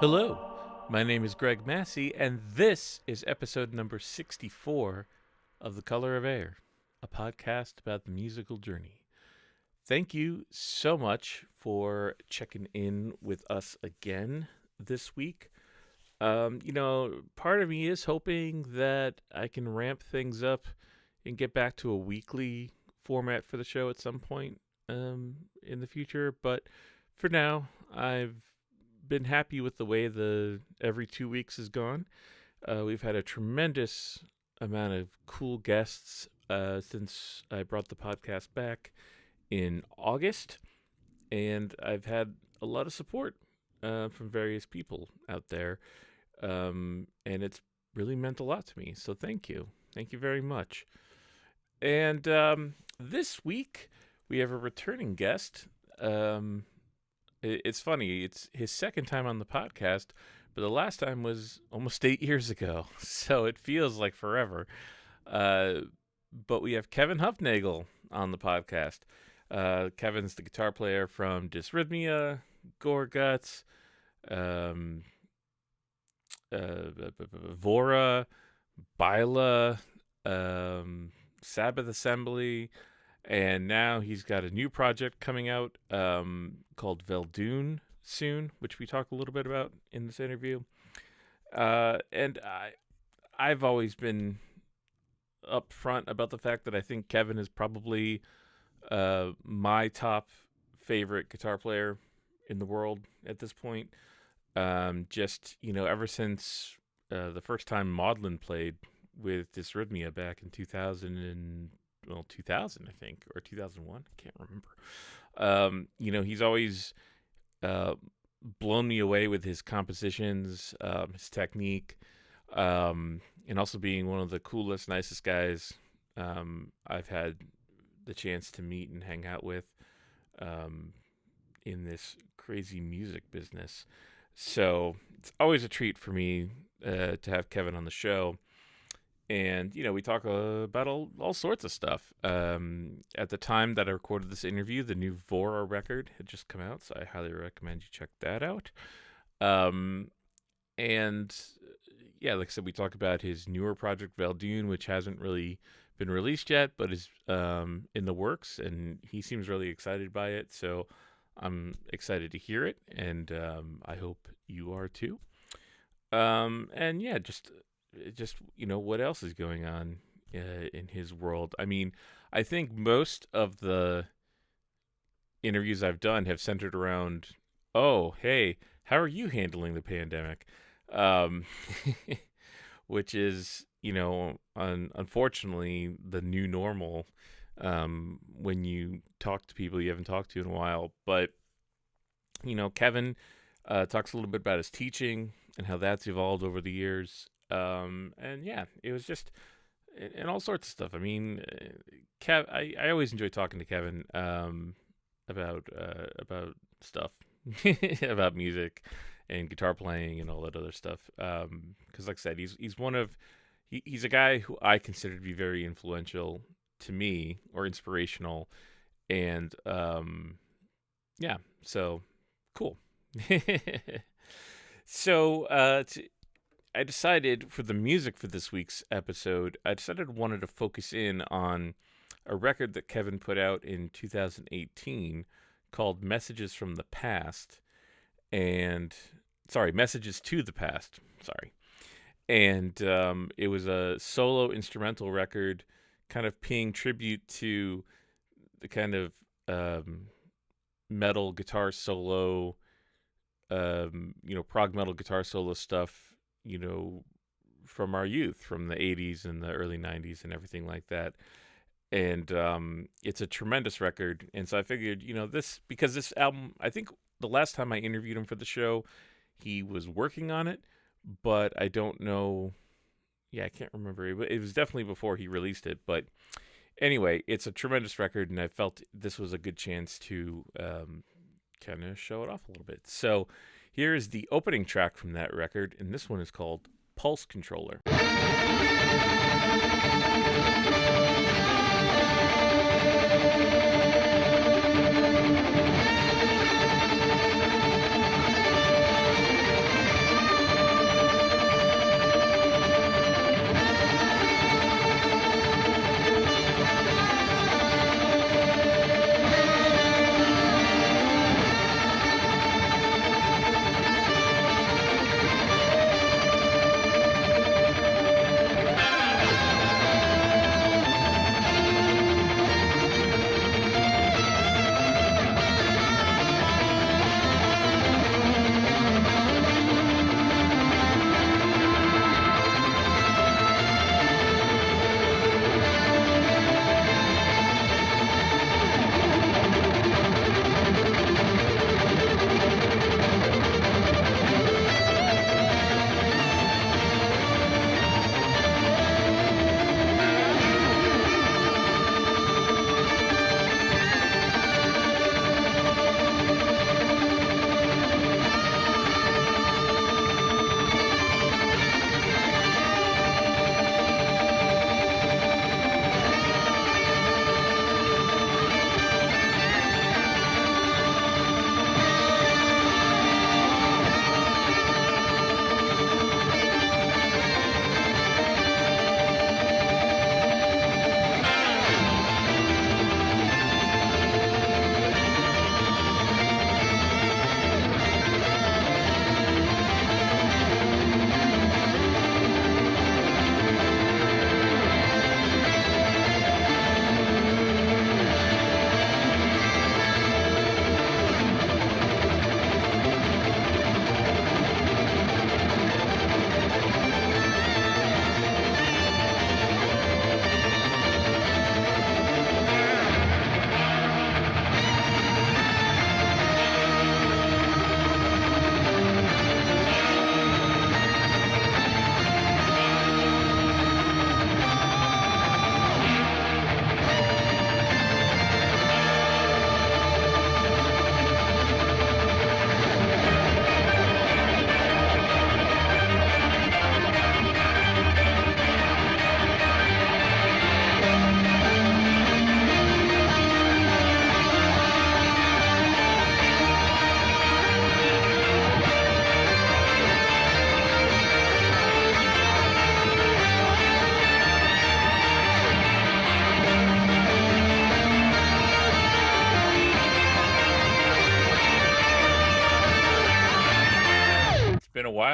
Hello, my name is Greg Massi, and this is episode number 64 of The Color of Air, a podcast about the musical journey. Thank you so much for checking in with us again this week. Part of me is hoping that I can ramp things up and get back to a weekly format for the show at some point in the future, but for now, I've been happy with the way the every 2 weeks has gone. We've had a tremendous amount of cool guests since I brought the podcast back in August, and I've had a lot of support from various people out there, and it's really meant a lot to me. So thank you very much. And this week we have a returning guest. It's funny, it's his second time on the podcast, but the last time was almost 8 years ago, so it feels like forever. But we have Kevin Hufnagel on the podcast. Kevin's the guitar player from Dysrhythmia, Gorguts, Vaura, Aguilar, Sabbath Assembly, and now he's got a new project coming out called Veldune soon, which we talk a little bit about in this interview. And I've always been upfront about the fact that I think Kevin is probably my top favorite guitar player in the world at this point. Ever since the first time Maudlin played with Dysrhythmia back in 2000, I think, or 2001. I can't remember. He's always blown me away with his compositions, his technique, and also being one of the coolest, nicest guys I've had the chance to meet and hang out with in this crazy music business. So it's always a treat for me to have Kevin on the show. And, we talk about all sorts of stuff. At the time that I recorded this interview, the new Vaura record had just come out, so I highly recommend you check that out. Like I said, we talk about his newer project, Veldune, which hasn't really been released yet, but is in the works, and he seems really excited by it, so I'm excited to hear it, and I hope you are too. Just what else is going on in his world. I mean, I think most of the interviews I've done have centered around, oh, hey, how are you handling the pandemic? Which is, unfortunately, the new normal when you talk to people you haven't talked to in a while. But, Kevin talks a little bit about his teaching and how that's evolved over the years. It was just, and all sorts of stuff. I mean, I always enjoy talking to Kevin about stuff, about music and guitar playing and all that other stuff. Because, like I said, he's a guy who I consider to be very influential to me, or inspirational, and so cool. So I decided for the music for this week's episode, I wanted to focus in on a record that Kevin put out in 2018 called Messages to the Past. And it was a solo instrumental record kind of paying tribute to the kind of metal guitar solo, prog metal guitar solo stuff, from our youth, from the 80s and the early 90s and everything like that. And it's a tremendous record. And so I figured, because this album, I think the last time I interviewed him for the show, he was working on it, but I don't know. Yeah, I can't remember. It was definitely before he released it. But anyway, it's a tremendous record, and I felt this was a good chance to kind of show it off a little bit. So here's the opening track from that record, and this one is called Pulse Controller.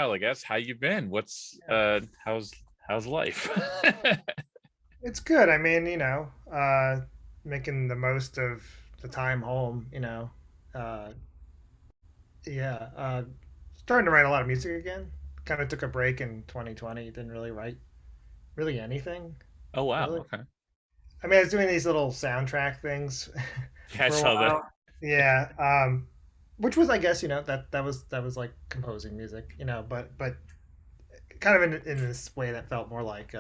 while, I guess. How you been? What's how's life? It's good. I mean, making the most of the time home, Uh, yeah, starting to write a lot of music again. Kind of took a break in 2020. Didn't really write really anything, Oh wow, really. okay. I mean, I was doing these little soundtrack things Yeah, I for a saw that. while. Yeah, which was, I guess, that was like composing music, but kind of in this way that felt more like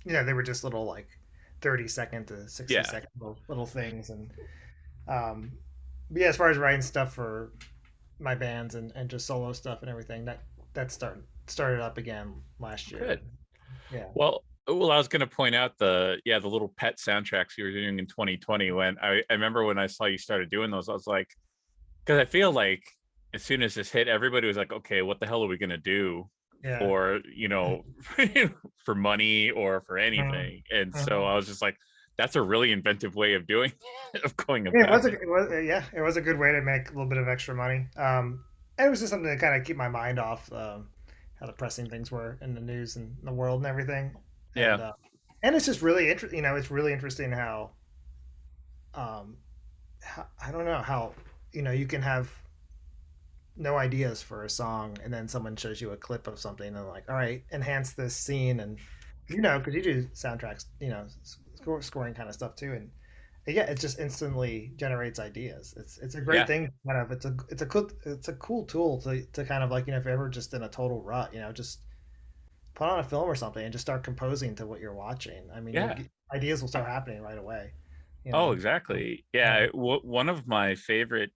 they were just little like 30-second to 60 Yeah, second little things. And um but yeah, as far as writing stuff for my bands and just solo stuff and everything, that started up again last year. good. And yeah. Well, I was going to point out the little pet soundtracks you were doing in 2020. When I remember when I saw you started doing those, I was like, because I feel like as soon as this hit, everybody was like, okay, what the hell are we going to do Yeah. for, for money or for Mhm. anything? And so Mhm. I was just like, that's a really inventive way of doing of going Yeah, about it. it was a good way to make a little bit of extra money. And it was just something to kind of keep my mind off how depressing things were in the news and the world and everything. Yeah, And it's just really interesting. It's really interesting um, how I don't know how you can have no ideas for a song, and then someone shows you a clip of something, and they're like, "All right, enhance this scene," and because you do soundtracks, scoring kind of stuff too, and yeah, it just instantly generates ideas. It's a great yeah, thing. Kind of, it's a cool tool to kind of like if you're ever just in a total rut, just put on a film or something and just start composing to what you're watching. I mean, yeah. ideas will start happening right away. You Oh, know. exactly. Yeah. Yeah, one of my favorite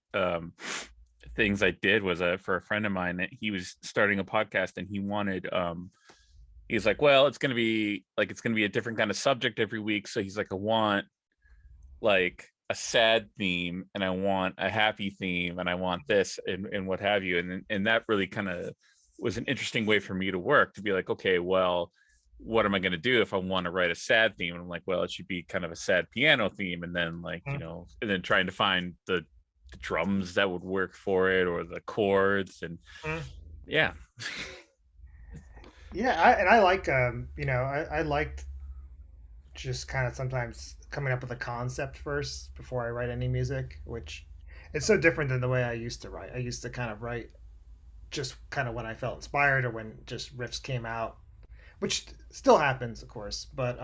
things I did was for a friend of mine that he was starting a podcast and he wanted he's like, well, it's gonna be a different kind of subject every week. So he's like, I want like a sad theme and I want a happy theme and I want this and what have you. And that really kind of was an interesting way for me to work to be like, okay, well, what am I going to do if I want to write a sad theme? And I'm like, well, it should be kind of a sad piano theme. And then like, and then trying to find the drums that would work for it or the chords. And Mhm. yeah, Yeah, I like I liked just kind of sometimes coming up with a concept first before I write any music, which it's so different than the way I used to write. I used to kind of write just kind of when I felt inspired or when just riffs came out, which still happens, of course. But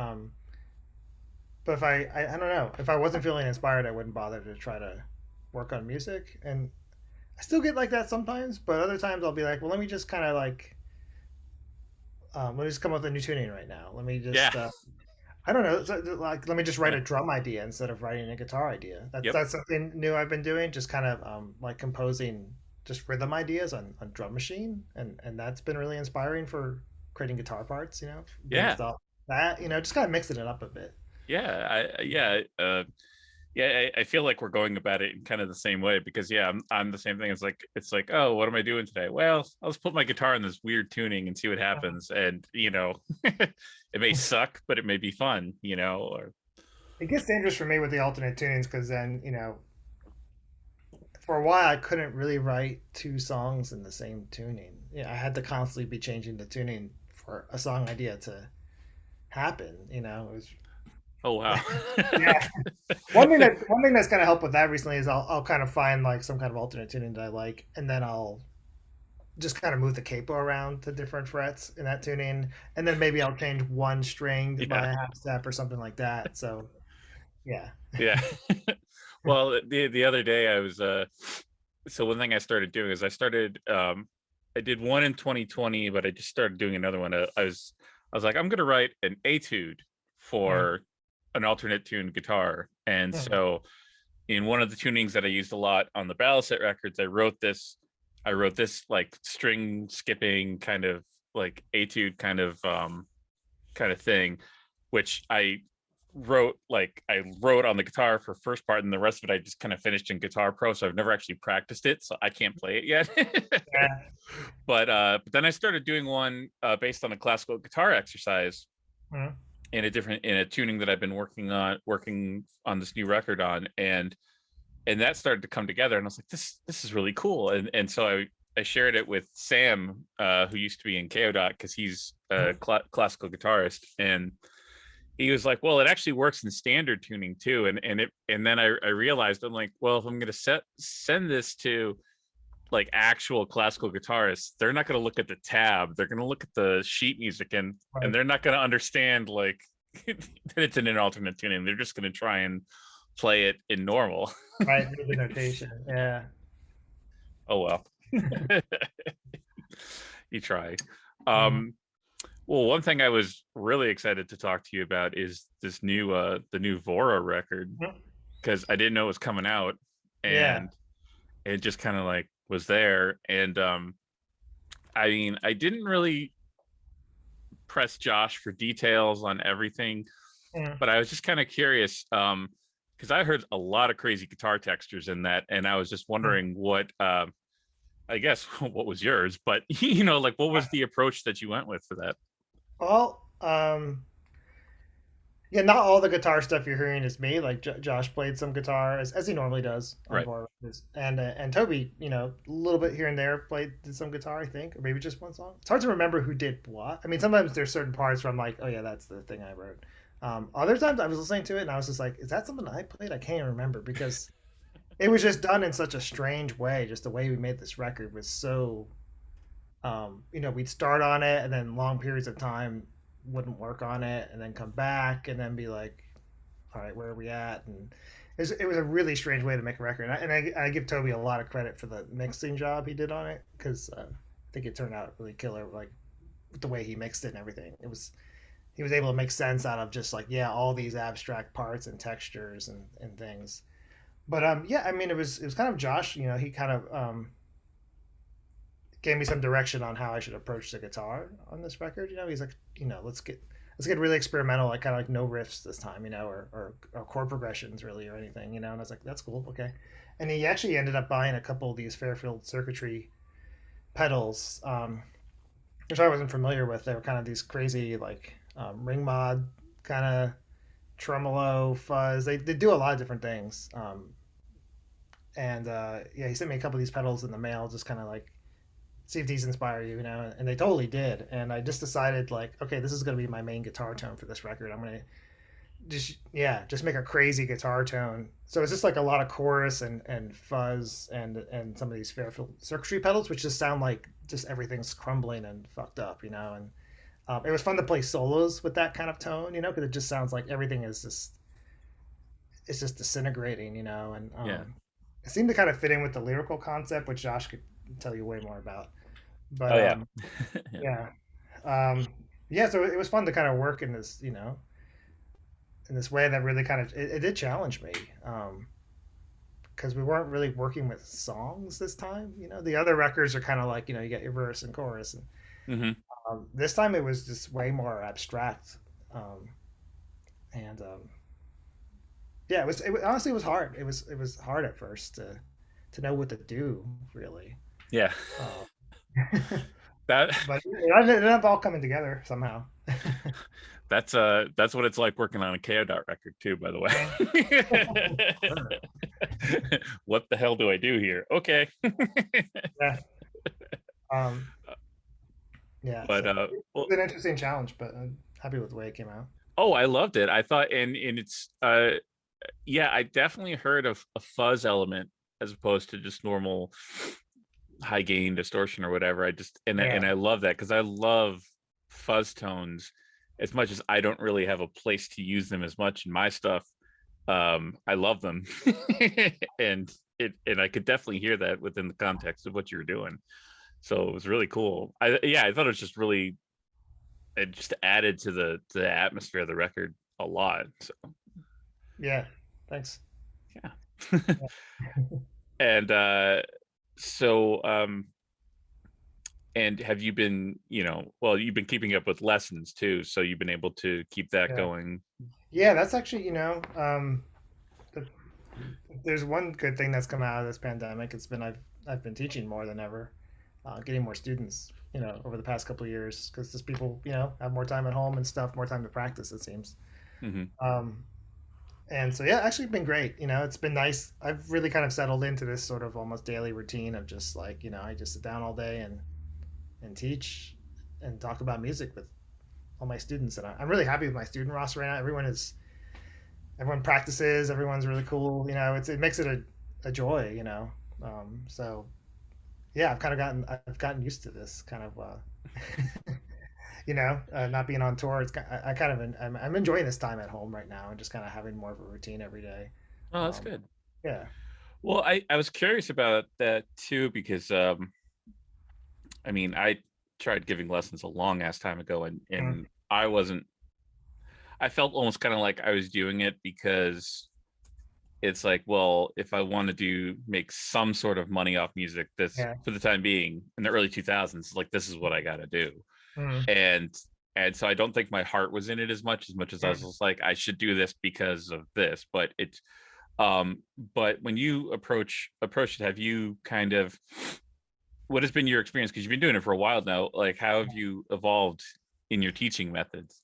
if I don't know, if I wasn't feeling inspired, I wouldn't bother to try to work on music. And I still get like that sometimes, but other times I'll be like, well, let me just kind of like let me just come up with a new tuning right now. Let me yeah, just I don't know. Like, let me just write yeah, a drum idea instead of writing a guitar idea. That's yep, that's something new I've been doing. Just kind of like composing just rhythm ideas on drum machine, and that's been really inspiring for creating guitar parts. yeah, Based off that. Just kind of mixing it up a bit. yeah. Yeah, I feel like we're going about it in kind of the same way because yeah, I'm the same thing. It's like, oh, what am I doing today? Well, I'll just put my guitar in this weird tuning and see what happens. And it may suck, but it may be fun, or It gets dangerous for me with the alternate tunings because then for a while I couldn't really write two songs in the same tuning. Yeah, I had to constantly be changing the tuning for a song idea to happen. It was oh wow. yeah. One thing that's kind of helped with that recently is I'll kind of find like some kind of alternate tuning that I like, and then I'll just kind of move the capo around to different frets in that tuning, and then maybe I'll change one string Yeah, by a half step or something like that. So yeah. yeah. Well, the other day I was so one thing I started doing is I did one in 2020, but I just started doing another one. I was like, I'm gonna write an etude Mm, for an alternate tuned guitar. And mm, so in one of the tunings that I used a lot on the Ballast records, I wrote this like string skipping kind of like etude kind of thing, which I wrote on the guitar for first part, and the rest of it I just kind of finished in Guitar Pro. So I've never actually practiced it, so I can't play it yet. yeah. But then I started doing one based on a classical guitar exercise Mm, in a tuning that I've been working on this new record on, and that started to come together, and I was like, this is really cool. And so I shared it with Sam, who used to be in KODOT, because he's a classical guitarist, and he was like, "Well, it actually works in standard tuning too." And then I realized, I'm like, well, if I'm going to send this to like actual classical guitarists, they're not going to look at the tab. They're going to look at the sheet music, and they're not going to understand like that it's in an alternate tuning. They're just going to try and play it in normal. Right, the notation. Yeah. Oh well. You try. Mhm. Well, one thing I was really excited to talk to you about is this new the new Vaura record, Mhm. because I didn't know it was coming out, Yeah. and it just kind of like was there. And I mean, I didn't really press Josh for details on everything, Mhm. but I was just kind of curious, because I heard a lot of crazy guitar textures in that, and I was just wondering what I guess what was yours, but you know, like what was the approach that you went with for that? Well, yeah, not all the guitar stuff you're hearing is me. Like Josh played some guitar as he normally does on Right. Vaura, and Toby, a little bit here and there did some guitar, I think, or maybe just one song. It's hard to remember who did what. I mean, sometimes there's certain parts where I'm like, oh yeah, that's the thing I wrote. Other times I was listening to it and I was just like, is that something I played? I can't even remember because it was just done in such a strange way. Just the way we made this record was so we'd start on it and then long periods of time wouldn't work on it and then come back and then be like, all right, where are we at? And it was a really strange way to make a record. And I give Toby a lot of credit for the mixing job he did on it because I think it turned out really killer, like with the way he mixed it and everything. He was able to make sense out of just like, yeah, all these abstract parts and textures and things. But yeah, I mean, it was kind of Josh, he kind of gave me some direction on how I should approach the guitar on this record. He's like, let's get really experimental, like kind of like no riffs this time, or chord progressions really or anything, And I was like, that's cool, okay. And he actually ended up buying a couple of these Fairfield circuitry pedals, which I wasn't familiar with. They were kind of these crazy like ring mod kind of tremolo fuzz. They do a lot of different things. And yeah, he sent me a couple of these pedals in the mail, just kind of like see if these inspire you, and they totally did. And I just decided like, okay, this is going to be my main guitar tone for this record. I'm going to just make a crazy guitar tone. So it's just like a lot of chorus and fuzz and some of these Fairfield circuitry pedals, which just sound like just everything's crumbling and fucked up, and it was fun to play solos with that kind of tone, because it just sounds like everything is just it's just disintegrating, and Yeah. it seemed to kind of fit in with the lyrical concept, which Josh could tell you way more about. But Oh yeah. Yeah. yeah, um, yeah. So it was fun to kind of work in this, in this way that really kind of it did challenge me, because we weren't really working with songs this time. The other records are kind of like you get your verse and chorus, and Hmm. this time it was just way more abstract, and yeah, honestly it was hard. It was hard at first to know what to do really. Yeah. Uh, That but it ended up all coming together somehow. that's what it's like working on a KO record too, by the way. Sure. What the hell do I do here? Okay. Yeah. Um, yeah. But So it well, was an interesting challenge, but I'm happy with the way it came out. oh, I loved it. I thought, and it's yeah, I definitely heard of a fuzz element as opposed to just normal high gain distortion or whatever. I just and Yeah. I love that because I love fuzz tones as much as I don't really have a place to use them as much in my stuff. I love them. And I could definitely hear that within the context of what you were doing. So it was really cool. I thought it was just really, it just added to the atmosphere of the record a lot. So Yeah. Thanks. yeah. And so and have you been, well, you've been keeping up with lessons too, so you've been able to keep that Yeah. going. Yeah. That's actually, the, there's one good thing that's come out of this pandemic. It's been I've been teaching more than ever, getting more students, over the past couple of years because just people, have more time at home and stuff, more time to practice. It seems. Hmm. Um, And so yeah, actually been great. It's been nice. I've really kind of settled into this sort of almost daily routine of just like, I just sit down all day and teach and talk about music with all my students. And I'm really happy with my student roster right now. Everyone practices. Everyone's really cool. It makes it a joy. So yeah, I've gotten used to this kind of not being on tour. I kind of I'm enjoying this time at home right now and just kind of having more of a routine every day. Oh, that's Um, good. yeah. Well, I was curious about that too because I mean, I tried giving lessons a long ass time ago, and I wasn't. I felt almost kind of like I was doing it because it's like, well, if I want to make some sort of money off music, this Yeah. for the time being in the early 2000s, like this is what I got to do, Mm, and so I don't think my heart was in it as much as I was mm. just like I should do this because of this, but it's but when you approach it, have you kind of what has been your experience because you've been doing it for a while now, like how have you evolved in your teaching methods?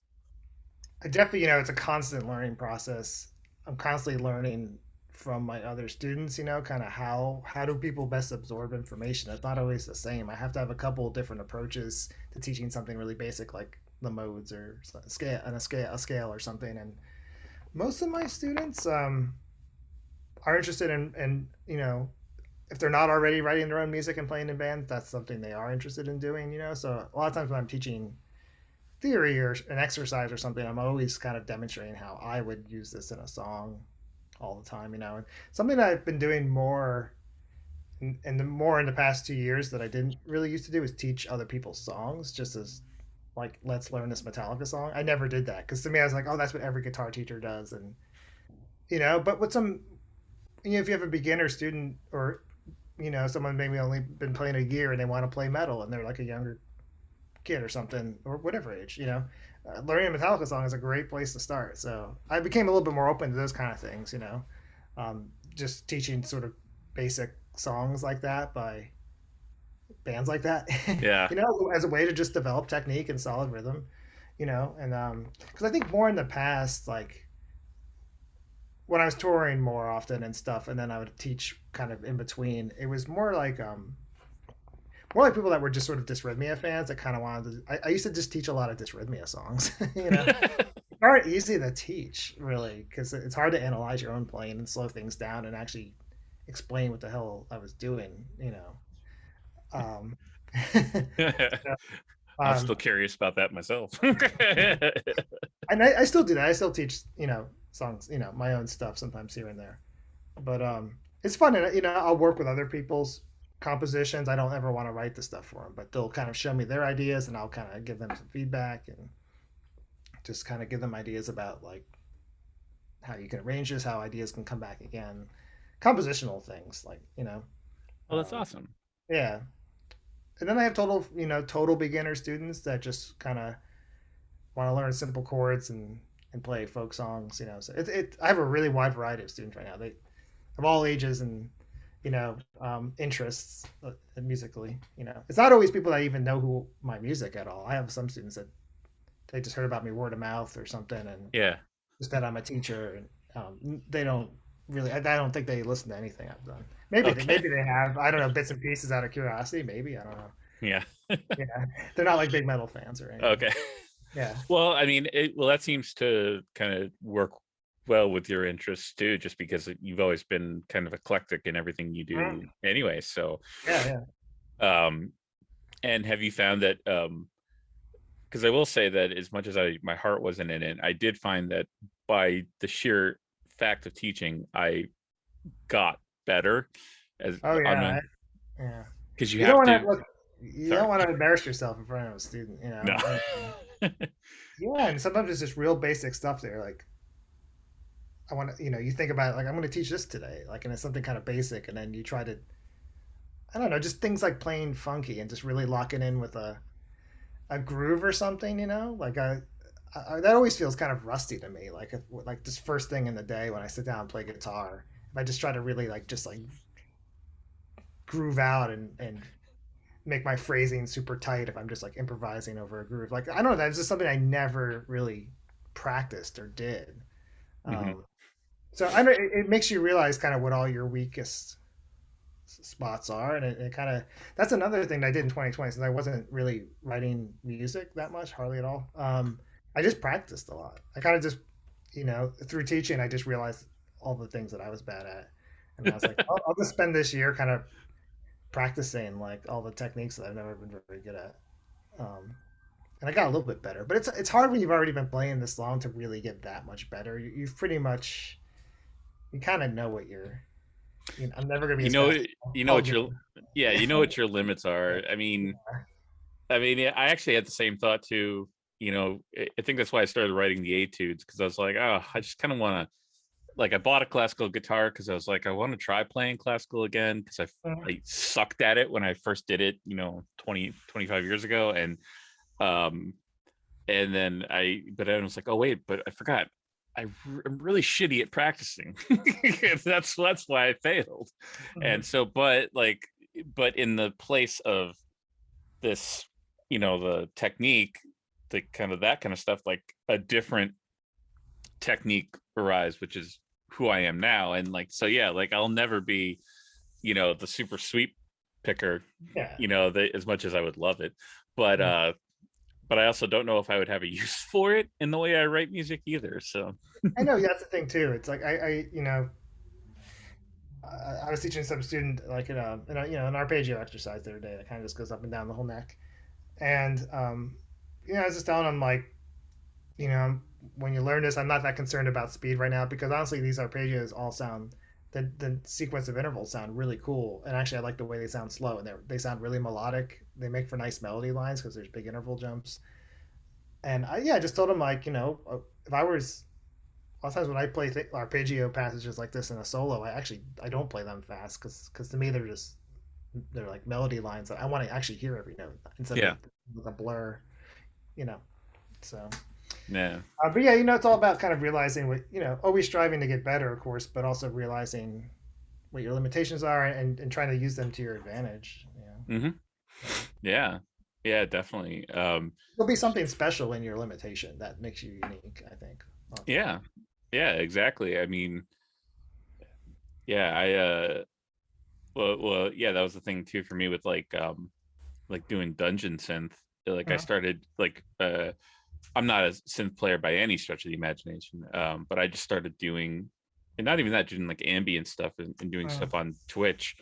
I definitely, it's a constant learning process. I'm constantly learning from my other students, kind of how do people best absorb information. It's not always the same. I have to have a couple of different approaches to teaching something really basic like the modes or a scale or something. And most of my students are interested in if they're not already writing their own music and playing in bands, that's something they are interested in doing. So a lot of times when I'm teaching theory or an exercise or something, I'm always kind of demonstrating how I would use this in a song all the time. And something that I've been doing more and the more in the past 2 years that I didn't really used to do is teach other people's songs, just as like, let's learn this Metallica song. I never did that because to me I was like, oh, that's what every guitar teacher does. And but with some, if you have a beginner student or someone maybe only been playing a year and they want to play metal and they're like a younger kid or something or whatever age, learning a Metallica song is a great place to start. So I became a little bit more open to those kind of things, just teaching sort of basic songs like that by bands like that, Yeah. as a way to just develop technique and solid rhythm, and because I think more in the past, like when I was touring more often and stuff, and then I would teach kind of in between, it was more like people that were just sort of Dysrhythmia fans that kind of wanted to. I used to just teach a lot of Dysrhythmia songs, They aren't easy to teach, really, because it's hard to analyze your own playing and slow things down and actually explain what the hell I was doing. Um, so, I'm still um, curious about that myself. and I still do that. I still teach, songs, my own stuff sometimes here and there. But it's fun, and I'll work with other people's compositions. I don't ever want to write the stuff for them, but they'll kind of show me their ideas, and I'll kind of give them some feedback and just kind of give them ideas about like how you can arrange this, how ideas can come back again, compositional things like Well, that's um, awesome. yeah. And then I have total beginner students that just kind of want to learn simple chords and play folk songs. So I have a really wide variety of students right now. They of all ages and interests musically. It's not always people that even know who my music at all. I have some students that they just heard about me word of mouth or something, and Yeah. just that I'm a teacher, and they don't really. I don't think they listen to anything I've done. Maybe they Okay. maybe they have. I don't know, bits and pieces out of curiosity. Maybe I don't know. Yeah. Yeah, they're not like big metal fans or anything. Okay. Yeah. Well, I mean, that seems to kind of work well with your interests too, just because you've always been kind of eclectic in everything you Mhm. do anyway. So, Yeah, yeah. um, and have you found that, because I will say that as much as my heart wasn't in it, I did find that by the sheer fact of teaching, I got better as Oh on yeah, my, yeah. because you You don't have want to, to look. You don't sorry. want to embarrass yourself in front of a student, No. And yeah, and sometimes it's just real basic stuff there. Like I want to, you think about it, like I'm going to teach this today, like, and it's something kind of basic, and then you try to, I don't know, just things like playing funky and just really locking in with a groove or something, like that always feels kind of rusty to me. Like just first thing in the day when I sit down and play guitar, if I just try to really like just like groove out and make my phrasing super tight if I'm just like improvising over a groove. Like I don't know, that's just something I never really practiced or did. Hmm. Um, So I know it makes you realize kind of what all your weakest spots are, and it kind of that's another thing that I did in 2020 since I wasn't really writing music that much, hardly at all. I just practiced a lot. I kind of just, through teaching, I just realized all the things that I was bad at, and I was like, I'll just spend this year kind of practicing like all the techniques that I've never been very good at. Um, and I got a little bit better, but it's hard when you've already been playing this long to really get that much better. You've pretty much you kind of know what you're. I'm never gonna be You as know, fast. you know I'll what get your yeah, you know what your limits are. I mean, yeah, I actually had the same thought too. I think that's why I started writing the etudes because I was like, oh, I just kind of want to. Like, I bought a classical guitar because I was like, I want to try playing classical again because I sucked at it when I first did it, 25 years ago, um, and then but I was like, oh wait, but I forgot. I'm really shitty at practicing. that's why I failed. And so, but in the place of this, the technique, the kind of that kind of stuff, like a different technique arise, which is who I am now. And like, so yeah, like I'll never be, the super sweep picker, yeah. as much as I would love it. But but I also don't know if I would have a use for it in the way I write music either. So I know that's the thing too. It's like I was teaching some student like an arpeggio exercise the other day that kind of just goes up and down the whole neck, and I was just telling him like, you know, when you learn this, I'm not that concerned about speed right now because honestly, these arpeggios all sound the sequence of intervals sound really cool, and actually, I like the way they sound slow and they sound really melodic. They make for nice melody lines because there's big interval jumps. And I just told him like, if I was a lot of times when I play arpeggio passages like this in a solo, I don't play them fast because to me they're like melody lines that I want to actually hear every note instead of yeah, with a blur, you know. So, yeah, but yeah, it's all about kind of realizing what always striving to get better, of course, but also realizing what your limitations are and trying to use them to your advantage. hmm So yeah, yeah, definitely. there'll be something special in your limitation that makes you unique. I think a lot of times. Yeah, yeah, exactly. I mean, yeah, well, yeah, that was the thing too for me with like doing dungeon synth. Like I Mhm. started like I'm not a synth player by any stretch of the imagination, but I just started doing, and not even that, doing like ambient stuff and doing Mhm. stuff on Twitch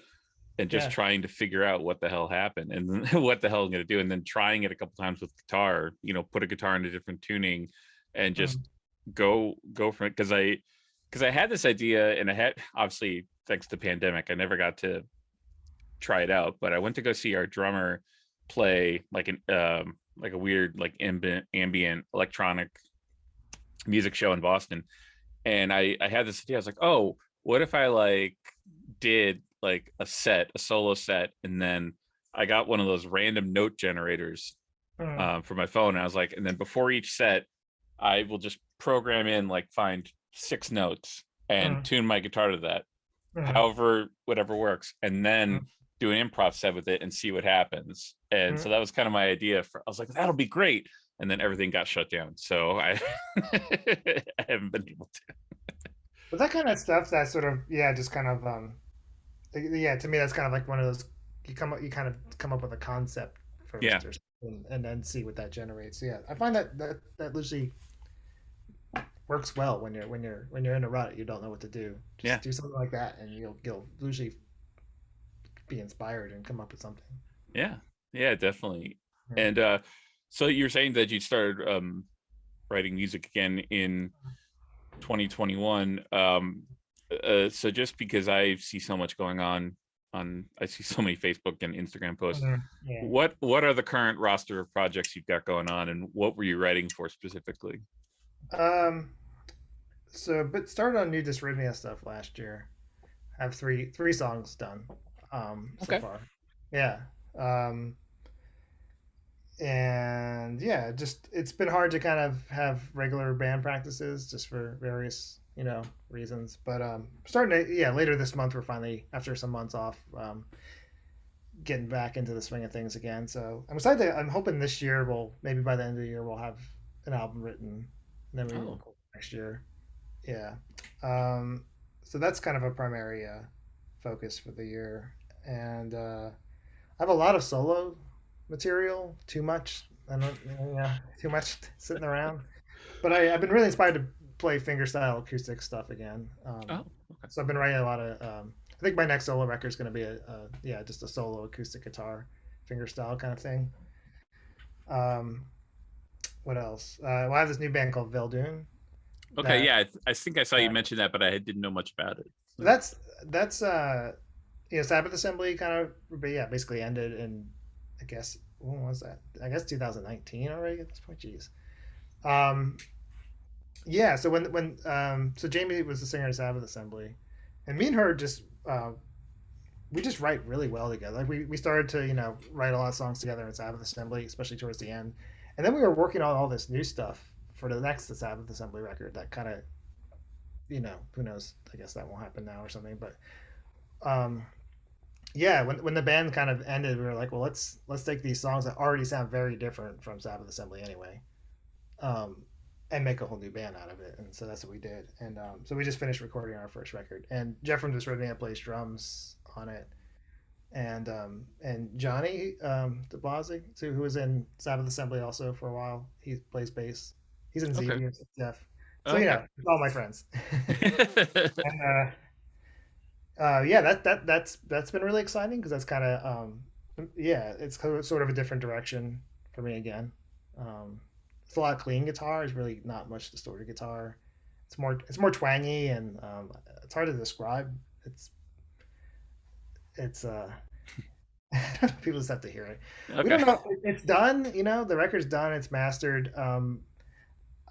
and just Yeah. trying to figure out what the hell happened and what the hell I'm going to do, and then trying it a couple times with guitar. Put a guitar into different tuning and just Mhm. go from it because I had this idea and I had, obviously thanks to the pandemic, I never got to try it out, but I went to go see our drummer play like a weird like ambient electronic music show in Boston. And I had this idea. I was like, oh, what if I like did like a solo set, and then I got one of those random note generators Mhm. for my phone. And I was like, and then before each set, I will just program in, like, find 6 notes and Mhm. tune my guitar to that, Mhm. however, whatever works, and then do an improv set with it and see what happens. And Mhm. so that was kind of my idea I was like, that'll be great. And then everything got shut down. So I, I haven't been able to. But that kind of stuff, that sort of just kind of yeah, to me that's kind of like one of those you kind of come up with a concept Yeah. first or something, and then see what that generates. So, yeah, I find that usually works well when you're in a rut, you don't know what to do. Yeah. Just do something like that, and you'll usually be inspired and come up with something. Yeah. Yeah, definitely. Yeah. And so you're saying that you started writing music again in 2021. So just because I see so much going on, I see so many Facebook and Instagram posts. Yeah. What are the current roster of projects you've got going on, and what were you writing for specifically? Um. But started on new Dysrhythmia stuff last year. I have three songs done. So Okay. far. Yeah. Um. And yeah, just it's been hard to kind of have regular band practices just for various reasons. But starting to later this month we're finally, after some months off, getting back into the swing of things again. So I'm excited. I'm hoping this year maybe by the end of the year we'll have an album written, and then we Oh, record next year. Yeah. Um, so that's kind of a primary focus for the year, and I have a lot of solo material. Too much. I don't. Yeah, too much sitting around. But I've been really inspired to play fingerstyle acoustic stuff again. Oh, okay. So I've been writing a lot of. I think my next solo record is going to be yeah, just a solo acoustic guitar fingerstyle kind of thing. Um, what else? Well, I have this new band called Veldune. Okay, That yeah, I think I saw you uh, mention that, but I didn't know much about it. So. that's that's Sabbath Assembly kind of, but yeah, basically ended in, I guess, when was that? I guess 2019 already at this point. Jeez. Um, yeah. So so Jamie was the singer of Sabbath Assembly, and me and her just we just write really well together. Like we started to write a lot of songs together in Sabbath Assembly, especially towards the end, and then we were working on all this new stuff for the next Sabbath Assembly record. That kind of who knows? I guess that won't happen now or something. But um, yeah, when the band kind of ended, we were like, well, let's take these songs that already sound very different from Sabbath Assembly anyway, um, and make a whole new band out of it. And so that's what we did. And so we just finished recording our first record. And Jeff from Dysrhythmia plays drums on it, and Johnny DeBlasi, who was in Sabbath Assembly also for a while. He plays bass. He's in Okay. Xavier, Jeff. So Okay. it's all my friends. And yeah, that's been really exciting because that's kind of yeah, it's sort of a different direction for me again. It's a lot of clean guitar. It's really not much distorted guitar. It's more twangy, and it's hard to describe. It's people just have to hear it. We Okay. don't know. It's done. The record's done. It's mastered.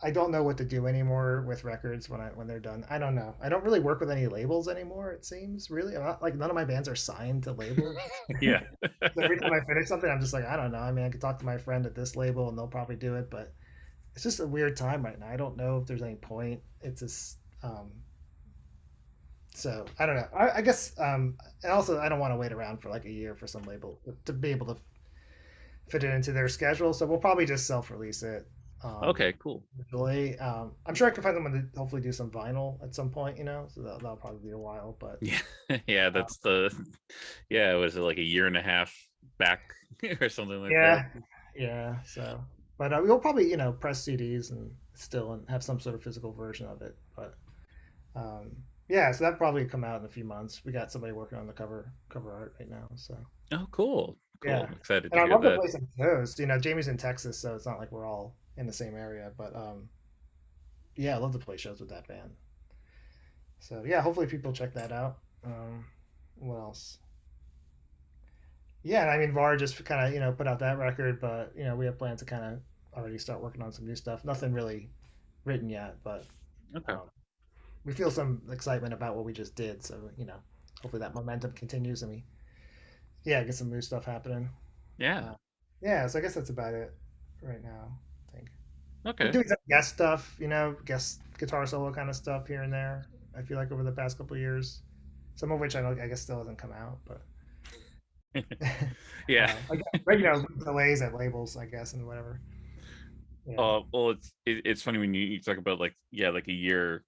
I don't know what to do anymore with records when they're done. I don't know. I don't really work with any labels anymore. It seems really. I'm not, like, none of my bands are signed to labels. Yeah. So every time I finish something, I'm just like, I don't know. I mean, I could talk to my friend at this label and they'll probably do it, but it's just a weird time right now. I don't know if there's any point. It's just so I don't know. I guess and also I don't want to wait around for like a year for some label to be able to fit it into their schedule. So we'll probably just self-release it. Okay, cool. Usually, I'm sure I can find someone to hopefully do some vinyl at some point. So that'll probably be a while. But Yeah. Yeah, uh, that's yeah, was it like a year and a half back or something like that? yeah, yeah. So, but we'll probably press CDs and have some sort of physical version of it. But yeah, so that probably come out in a few months. We got somebody working on the cover art right now. So Oh, cool. yeah, Cool. Excited and to I'd hear love to that. play some shows. Jamie's in Texas, so it's not like we're all in the same area. But yeah, I love to play shows with that band. So yeah, hopefully people check that out. What else? Yeah, and I mean Vaura just kind of put out that record, but we have plans to kind of already start working on some new stuff. Nothing really written yet, but Okay. um, we feel some excitement about what we just did. So hopefully that momentum continues and we get some new stuff happening. Yeah. Uh, yeah, so I guess that's about it right now. I think been Okay. doing some guest stuff, guest guitar solo kind of stuff here and there. I feel like over the past couple of years, some of which I guess still hasn't come out, but Yeah. delays at labels, I guess, and whatever. Yeah. Well, it's funny when you talk about like, yeah, like a year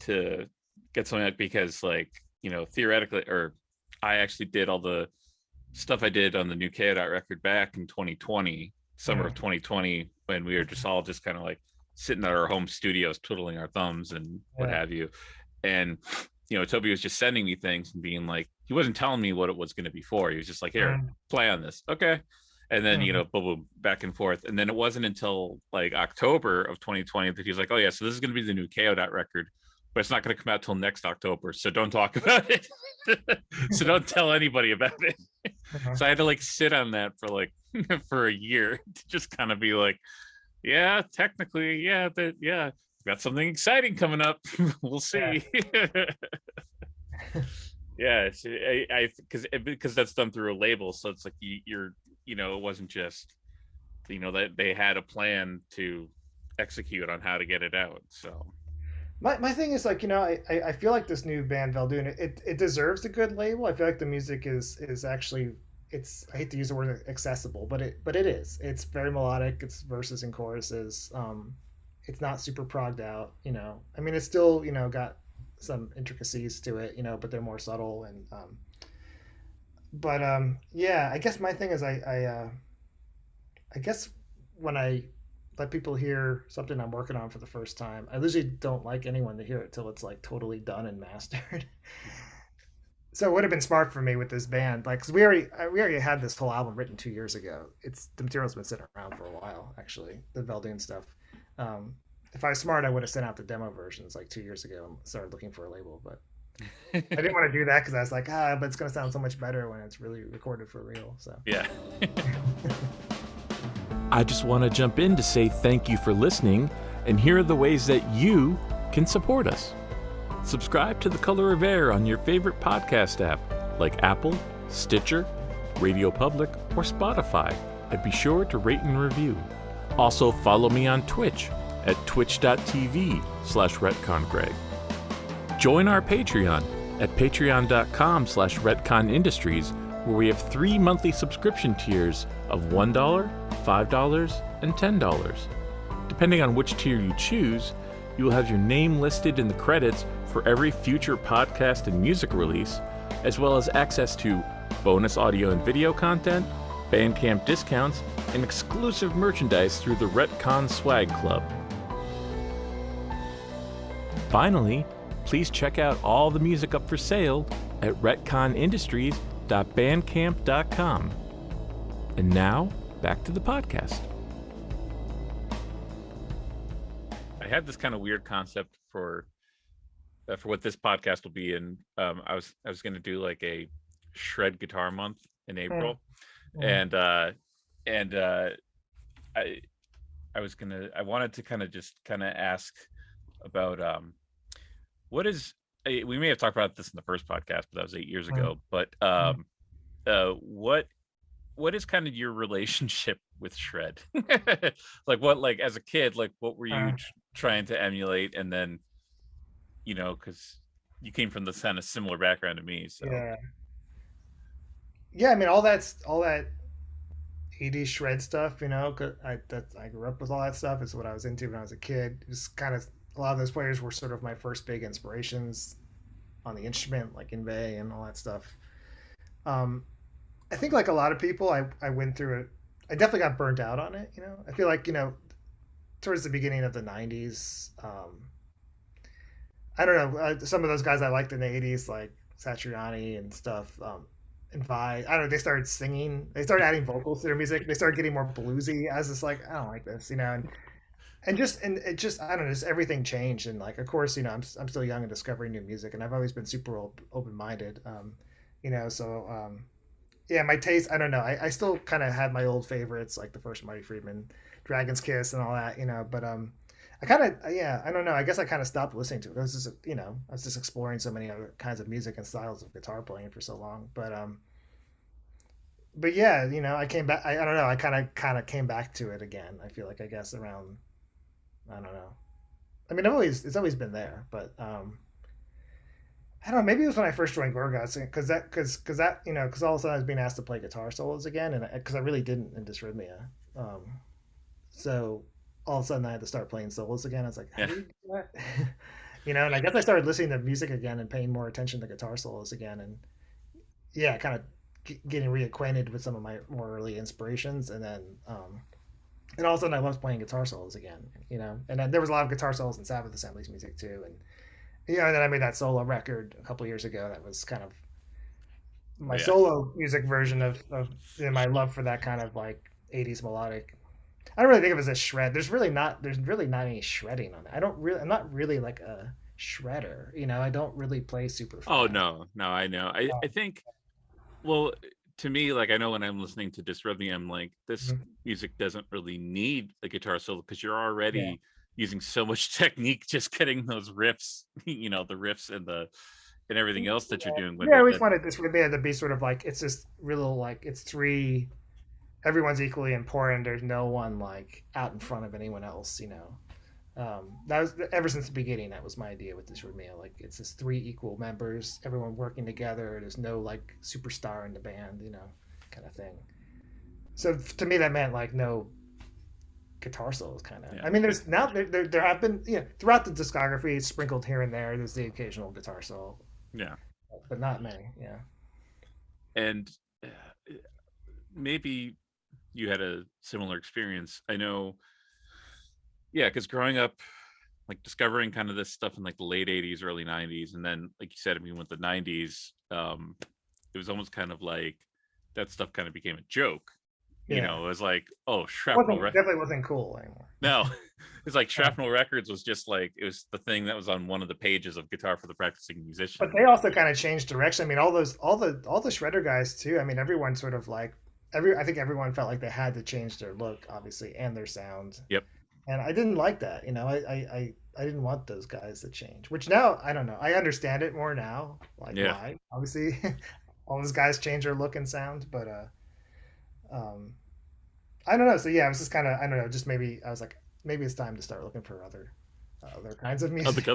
to get something out, because like, theoretically, or I actually did all the stuff I did on the new KO record back in 2020, summer of Mm. 2020, when we were just all just kind of like sitting at our home studios twiddling our thumbs and what Yeah. have you. And Toby was just sending me things and being like, he wasn't telling me what it was going to be for. He was just like, here, Mm. play on this. Okay. And then, Mm. boom, boom, back and forth. And then it wasn't until like October of 2020 that he was like, oh yeah, so this is going to be the new KO record, but it's not going to come out till next October. So don't talk about it. So don't tell anybody about it. Uh-huh. So I had to like sit on that for like for a year to just kind of be like, yeah, technically, yeah, got something exciting coming up. We'll Yeah. see. Yeah, I because that's done through a label, so it's like you're it wasn't just that they had a plan to execute on how to get it out. So My thing is like I feel like this new band Veldune it deserves a good label. I feel like the music is actually I hate to use the word accessible, but it is. It's very melodic. It's verses and choruses. it's not super progged out, you know. I mean, it's still, you know, got some intricacies to it, you know, but they're more subtle. And but yeah, I guess my thing is I guess when I let people hear something I'm working on for the first time, I usually don't like anyone to hear it till it's like totally done and mastered. So it would have been smart for me with this band, like, cause we already had this whole album written 2 years ago. It's the material's been sitting around for a while, actually, the Veldune stuff. Um, if I was smart, I would have sent out the demo versions like 2 years ago and started looking for a label, but I didn't want to do that because I was like, but it's gonna sound so much better when it's really recorded for real. So Yeah. I just want to jump in to say thank you for listening, and here are the ways that you can support us. Subscribe to The Color of Air on your favorite podcast app like Apple, Stitcher, Radio Public, or Spotify, and be sure to rate and review. Also follow me on Twitch at twitch.tv/retcongreg. Join our Patreon at patreon.com/Ret Con Industries, where we have 3 monthly subscription tiers of $1, $5, and $10. Depending on which tier you choose, you will have your name listed in the credits for every future podcast and music release, as well as access to bonus audio and video content, Bandcamp discounts, and exclusive merchandise through the Ret Con Swag Club. Finally, please check out all the music up for sale at retconindustries.bandcamp.com. And now, back to the podcast. I had this kind of weird concept for what this podcast will be, and I was going to do like a shred guitar month in April, and I wanted to kind of ask about what is, we may have talked about this in the first podcast, but that was 8 years ago. But what is kind of your relationship with shred? Like what, like as a kid, like what were you trying to emulate? And then, you know, because you came from the kind of similar background to me, so yeah. I mean, all that 80s shred stuff, you know, cause I grew up with all that stuff. It's what I was into when I was a kid. Just kind of a lot of those players were sort of my first big inspirations on the instrument, like Inve and all that stuff. I think like a lot of people, I went through it. I definitely got burnt out on it. You know, I feel like, you know, towards the beginning of the 90s, I don't know, some of those guys I liked in the 80s, like Satriani and stuff, and Vi, I don't know, they started singing, they started adding vocals to their music, they started getting more bluesy. I was just like, I don't like this, you know, and it just, I don't know, just everything changed. And like, of course, you know, I'm still young and discovering new music, and I've always been super open-minded, you know, so yeah, my taste, I don't know, I still kind of had my old favorites, like the first Marty Friedman, Dragon's Kiss and all that, you know, but I kind of, yeah, I don't know. I guess I kind of stopped listening to it. I was just, you know, I was just exploring so many other kinds of music and styles of guitar playing for so long. But yeah, you know, I came back. I don't know. I kind of came back to it again. I feel like, I guess around, I don't know. I mean, it's always been there, but I don't know. Maybe it was when I first joined Gorguts, because that, you know, because all of a sudden I was being asked to play guitar solos again, and because I really didn't in Dysrhythmia, so all of a sudden I had to start playing solos again. I was like, how do you do that? You know, and I guess I started listening to music again and paying more attention to guitar solos again, and yeah, kind of getting reacquainted with some of my more early inspirations, and then and all of a sudden I loved playing guitar solos again, you know, and then there was a lot of guitar solos in Sabbath Assembly's music too, and you know, and then I made that solo record a couple years ago that was kind of my solo music version of you know, my love for that kind of like 80s melodic. I don't really think of it as a shred. There's really not any shredding on it. I'm not really like a shredder, you know. I don't really play super fast. Oh no, I know. I think, well, to me, like, I know when I'm listening to Dysrhythmia, I'm like, this music doesn't really need a guitar solo, because you're already using so much technique just getting those riffs, you know, the riffs and everything else that you're doing with it. I always wanted Dysrhythmia to be sort of like, it's just real, like, it's three, everyone's equally important. There's no one like out in front of anyone else, you know. That was ever since the beginning. That was my idea with Dysrhythmia. Like, it's just three equal members, everyone working together. There's no like superstar in the band, you know, kind of thing. So to me, that meant like no guitar solos kind of. Yeah. I mean, there's now there have been, throughout the discography, sprinkled here and there. There's the occasional guitar solo, Yeah. but not many. Yeah. And maybe you had a similar experience. I know, yeah, because growing up, like discovering kind of this stuff in like the late 80s, early 90s, and then like you said, I mean, with the 90s, it was almost kind of like that stuff kind of became a joke. Yeah. It was like, oh, Definitely wasn't cool anymore. No, it's like Shrapnel Records was just like, it was the thing that was on one of the pages of Guitar for the Practicing Musician. But they also kind of changed direction. I mean, all the shredder guys too. I mean, everyone sort of like I think everyone felt like they had to change their look, obviously, and their sound. Yep. And I didn't like that. I didn't want those guys to change. Which now I don't know. I understand it more now. Like why? Obviously, all those guys change their look and sound. But I don't know. So yeah, it was just kind of, I don't know. Just maybe I was like, maybe it's time to start looking for other kinds of music.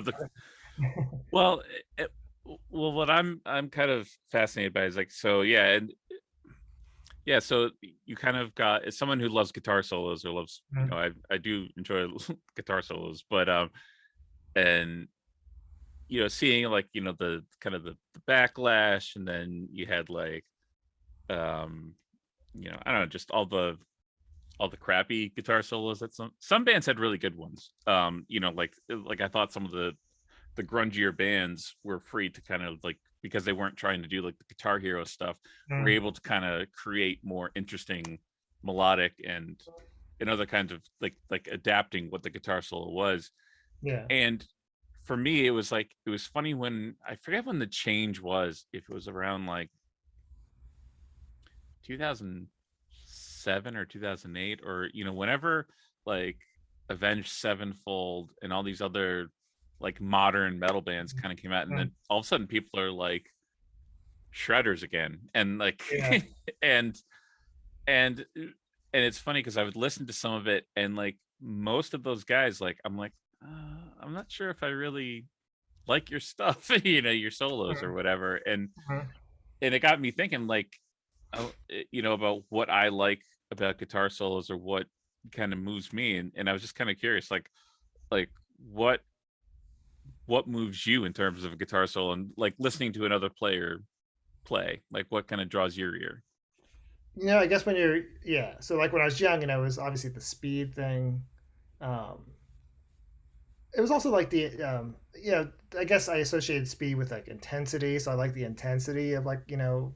Well, what I'm kind of fascinated by is like, so yeah, and yeah, so you kind of got, as someone who loves guitar solos or loves, I do enjoy guitar solos, but and seeing like the kind of the backlash, and then you had like I don't know, just all the crappy guitar solos that some bands had really good ones. Like I thought some of the grungier bands were free to kind of like, because they weren't trying to do like the Guitar Hero stuff, were able to kind of create more interesting melodic and other kinds of like adapting what the guitar solo was. Yeah. And for me, it was funny when, I forget when the change was, if it was around like 2007 or 2008, or whenever like Avenged Sevenfold and all these other like modern metal bands kind of came out, and then all of a sudden people are like shredders again, and like and it's funny because I would listen to some of it, and like most of those guys, like I'm like, I'm not sure if I really like your stuff, your solos or whatever, and it got me thinking like, about what I like about guitar solos, or what kind of moves me, and I was just kind of curious, like what moves you in terms of a guitar solo, and like listening to another player play, like what kind of draws your ear? I guess when you're, so like when I was young, it was obviously the speed thing. It was also like the I guess I associated speed with like intensity, so I like the intensity of like an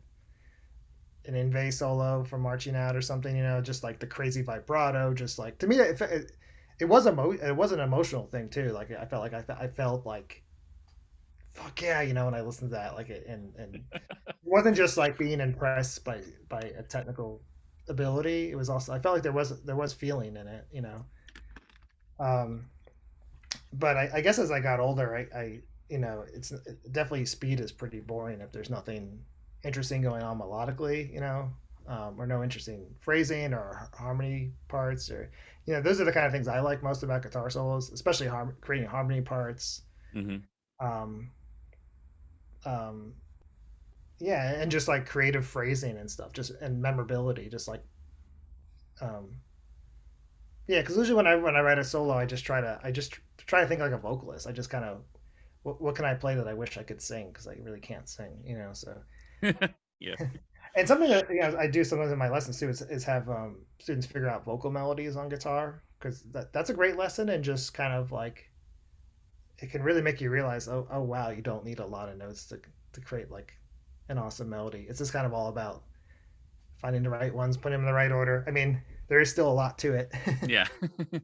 Inve solo from Marching Out or something, just like the crazy vibrato, just like, to me it was it was an emotional thing too. Like I felt like I felt like, fuck yeah, when I listened to that, like and it wasn't just like being impressed by a technical ability. It was also, I felt like there was feeling in it, but I guess as I got older, I it's definitely, speed is pretty boring if there's nothing interesting going on melodically, or no interesting phrasing or harmony parts, or those are the kind of things I like most about guitar solos, especially creating harmony parts. Yeah, and just like creative phrasing and stuff, just, and memorability, just like yeah, because usually when I write a solo, I just try to think like a vocalist. I just kind of, what can I play that I wish I could sing, because I really can't sing, so Yeah. And something that I do sometimes in my lessons too is have students figure out vocal melodies on guitar, because that's a great lesson, and just kind of like, it can really make you realize, oh wow, you don't need a lot of notes to create like an awesome melody. It's just kind of all about finding the right ones, putting them in the right order. I mean, there is still a lot to it. Yeah.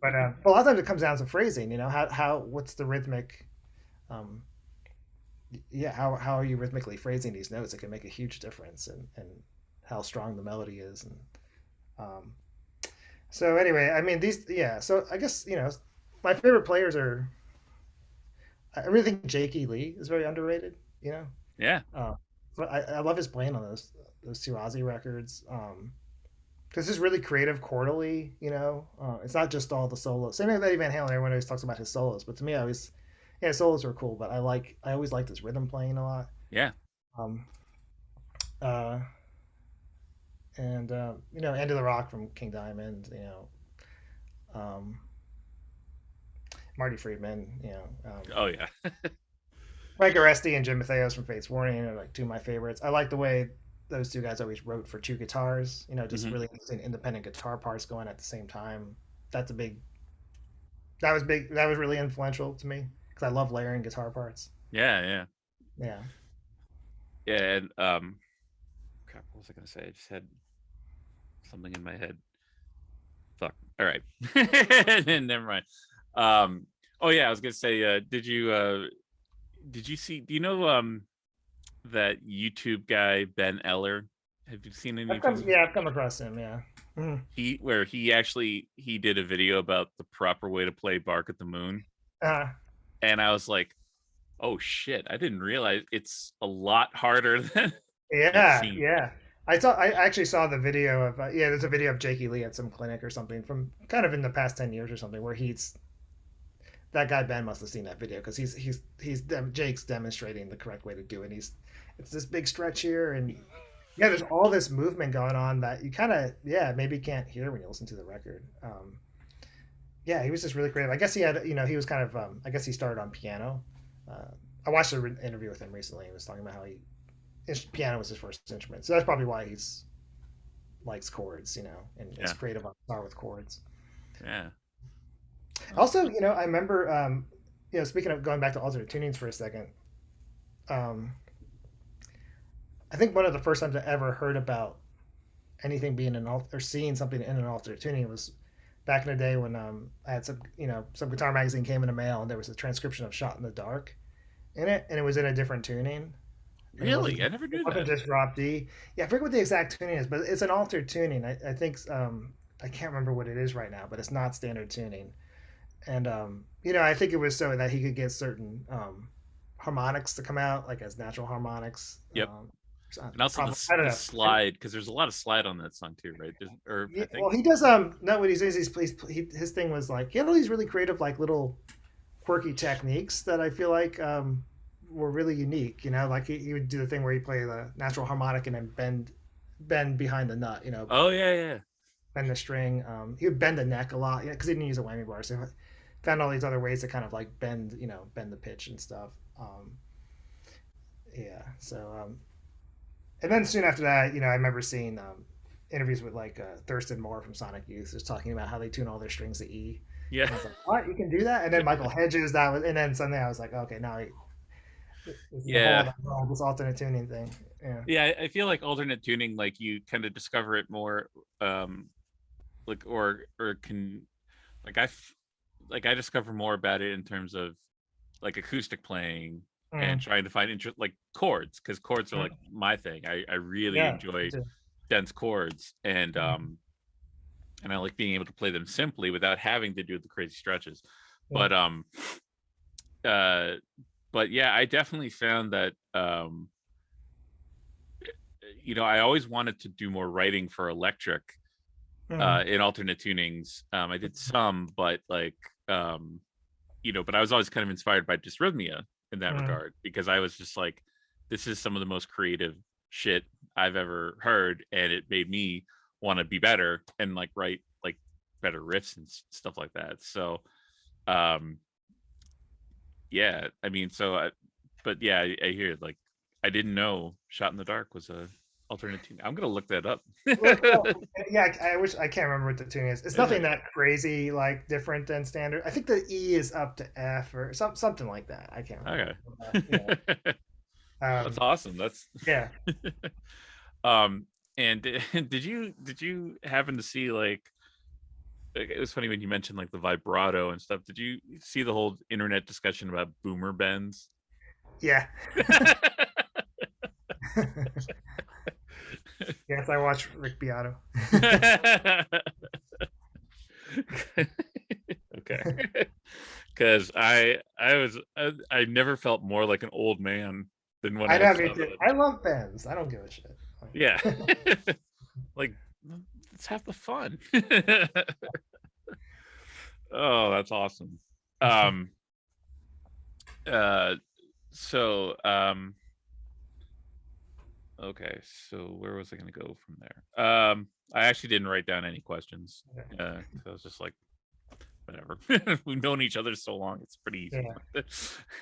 But a lot of times it comes down to phrasing. What's the rhythmic? How are you rhythmically phrasing these notes? It can make a huge difference, and how strong the melody is. And so anyway, I mean So I guess my favorite players are. I really think Jake E. Lee is very underrated. Yeah. But I love his playing on those two Ozzy records. Because it's really creative chordally. It's not just all the solos. Same with Eddie Van Halen. Everyone always talks about his solos, but to me, solos are cool. But I always liked his rhythm playing a lot. Yeah. And End of the Rock from King Diamond. Um, Marty Friedman, you know, Oh yeah. Frank Oresti and Jim Matheos from Fates Warning are like two of my favorites. I like the way those two guys always wrote for two guitars. You know, just Hmm. really interesting independent guitar parts going at the same time. That's a big. That was big. That was really influential to me because I love layering guitar parts. Yeah, yeah, Yeah. yeah. And crap, what was I gonna say? I just had something in my head. Fuck. All right. Never mind. Oh yeah, I was gonna say, did you see, do you know that YouTube guy Ben Eller? Have you seen I've come. anything? Yeah, I've come across him. Yeah. Mhm. He did a video about the proper way to play Bark at the Moon. Uh, And I was like, oh shit, I didn't realize it's a lot harder than it yeah, seemed. yeah. I actually saw the video of yeah. There's a video of Jakey Lee at some clinic or something from kind of in the past 10 years or something where he's that guy Ben must have seen that video because Jake's demonstrating the correct way to do it. It's this big stretch here and yeah, there's all this movement going on that you kind of yeah maybe can't hear when you listen to the record. Yeah, he was just really creative. I guess he had he was kind of I guess he started on piano. Uh, I watched an interview with him recently. He was talking about how piano was his first instrument, so that's probably why he's likes chords, and is Yeah, creative on guitar with chords. yeah. Oh, Also, I remember, speaking of going back to alternate tunings for a second, um, I think one of the first times I ever heard about anything being an alt or seeing something in an alternate tuning was back in the day when I had some guitar magazine came in the mail and there was a transcription of "Shot in the Dark" in it, and it was in a different tuning, and really? I never it knew wasn't that. just drop D. Yeah, I forget what the exact tuning is, but it's an altered tuning. I think I can't remember what it is right now, but it's not standard tuning. And I think it was so that he could get certain harmonics to come out like as natural harmonics. Yep. So And also probably I don't the know. slide, because there's a lot of slide on that song too, right? Or Yeah, I think. well, he does. Not what he says. His thing was like he had all these really creative, like little quirky techniques that I feel like were really unique. Like he would do the thing where he play the natural harmonic and then bend behind the nut. Oh yeah, yeah, Bend the string. He would bend the neck a lot, because he didn't use a whammy bar. So found all these other ways to kind of like bend the pitch and stuff. Yeah. So and then soon after that, I remember seeing interviews with like Thurston Moore from Sonic Youth, just talking about how they tune all their strings to E. yeah, And I was like, what? You can do that? And then Michael Hedges, and then suddenly I was like, okay, now this is a whole yeah, other world, this alternate tuning thing. Yeah. yeah. I feel like alternate tuning, like you kind of discover it more, like or can like I discover more about it in terms of like acoustic playing and Mm, trying to find interest like chords, because chords are mm, like my thing. I really yeah. Me enjoy too. dense chords, Mm, and I like being able to play them simply without having to do the crazy stretches. yeah. But uh but yeah, I definitely found that I always wanted to do more writing for electric Mm, in alternate tunings. I did some, but but I was always kind of inspired by Dysrhythmia in that mm, regard, because I was just like, this is some of the most creative shit I've ever heard, and it made me want to be better and like write like better riffs and stuff like that. So, um, yeah, I mean, but yeah, I hear it, like I didn't know Shot in the Dark was a alternate tune. I'm gonna look that up. Look, well, yeah, I wish I can't remember what the tuning is. It's Yeah. nothing that crazy, like different than standard. I think the E is up to F or something like that. I can't remember. Okay. Yeah. That's Um, awesome. That's yeah. um and did you happen to see like it was funny when you mentioned like the vibrato and stuff. Did you see the whole internet discussion about boomer bends? Yeah. Yes, I watch Rick Beato. Okay. Because I never felt more like an old man than when I I know, saw me too. that. I love Benz. I don't give a shit. Yeah. Like, let's have the fun. Oh, that's awesome. Um uh so okay, so where was I gonna go from there? I actually didn't write down any questions. 'Cause I was just like whatever. We've known each other so long, it's pretty Yeah.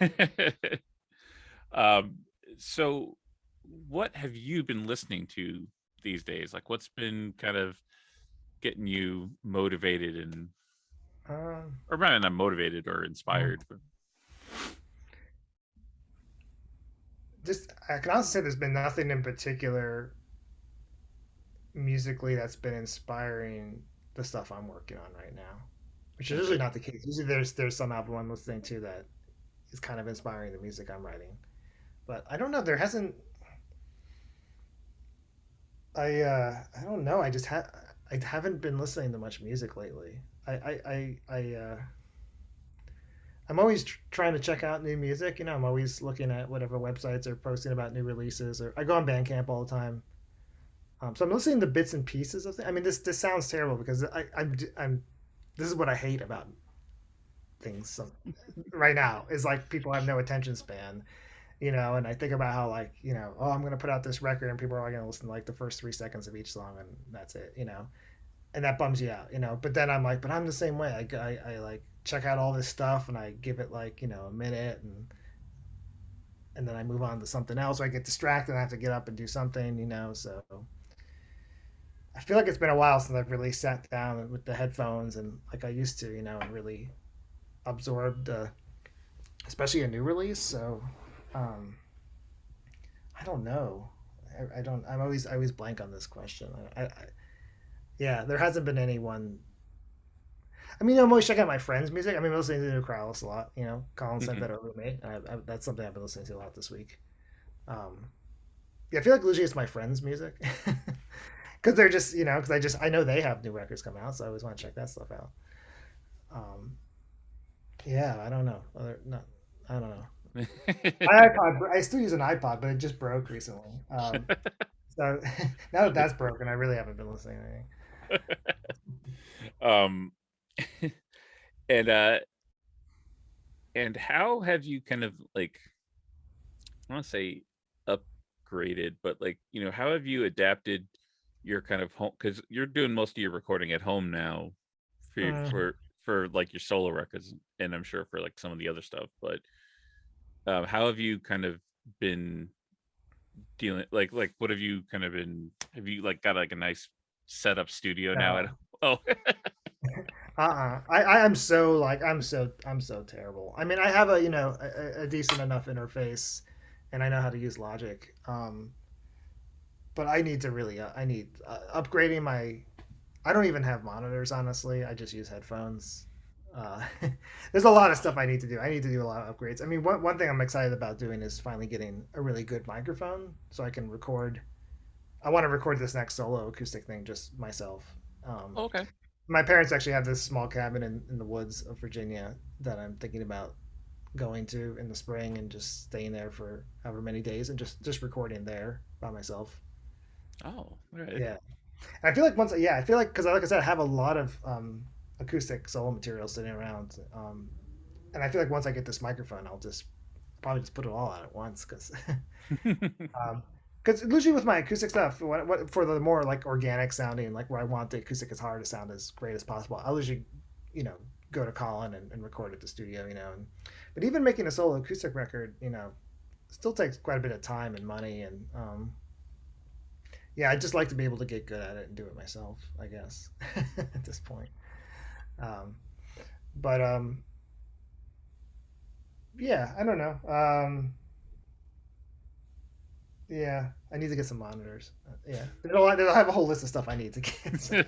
easy. So what have you been listening to these days? Like, what's been kind of getting you motivated and, or maybe not motivated or inspired, but Just I can also say there's been nothing in particular musically that's been inspiring the stuff I'm working on right now, which is usually okay. not the case. Usually there's some album I'm listening to that is kind of inspiring the music I'm writing. But I don't know. There hasn't. I don't know. I haven't been listening to much music lately. I'm always trying to check out new music. You know, I'm always looking at whatever websites are posting about new releases, or I go on Bandcamp all the time. So I'm listening to bits and pieces of things. I mean, this sounds terrible because I'm this is what I hate about things right now is like people have no attention span, you know. And I think about how like oh, I'm gonna put out this record and people are gonna listen to like the first 3 seconds of each song and that's it, you know. And that bums you out, you know. But then I'm like, but I'm the same way. I like check out all this stuff and I give it like a minute and then I move on to something else. Or I get distracted and I have to get up and do something, you know. So I feel like it's been a while since I've really sat down with the headphones and like I used to, you know, and really absorbed, especially a new release. So um, I don't know. I don't. I always blank on this question. Yeah, there hasn't been anyone. I mean, I'm always checking out my friends' music. I mean, I'm listening to New Krauss a lot. You know, Colin sent Mhm. that over to me. That's something I've been listening to a lot this week. Um, yeah, I feel like usually it's my friends' music because they're just because I know they have new records coming out, so I always want to check that stuff out. Um, yeah, I don't know. Not, I don't know. My iPod, I still use an iPod, but it just broke recently. So now that that's broken, I really haven't been listening to anything. um and and how have you kind of like, I want to say upgraded, but like, how have you adapted your kind of home, because you're doing most of your recording at home now for Mm. for like your solo records, and I'm sure for like some of the other stuff, but how have you kind of been dealing, like what have you kind of been, have you like got like a nice setup studio now at No. home? Oh. I'm so like I'm so terrible. I mean, I have a decent enough interface, and I know how to use Logic. But I need to really I need upgrading my. I don't even have monitors honestly. I just use headphones. Uh, there's a lot of stuff I need to do. I need to do a lot of upgrades. I mean, one thing I'm excited about doing is finally getting a really good microphone so I can record. I want to record this next solo acoustic thing just myself. Um, Okay. my parents actually have this small cabin in the woods of Virginia that I'm thinking about going to in the spring and just staying there for however many days and just recording there by myself. Oh, all right. Yeah, and I feel like I feel like I said, I have a lot of acoustic solo material sitting around, and I feel like once I get this microphone, I'll just probably just put it all out at once um, because usually with my acoustic stuff, what for the more like organic sounding, like where I want the acoustic guitar to sound as great as possible, I'll usually, go to Colin and record at the studio, but even making a solo acoustic record, still takes quite a bit of time and money, and yeah, I just like to be able to get good at it and do it myself, I guess, at this point. Um, but yeah, I don't know. Yeah, I need to get some monitors. Yeah, I have a whole list of stuff I need to get. So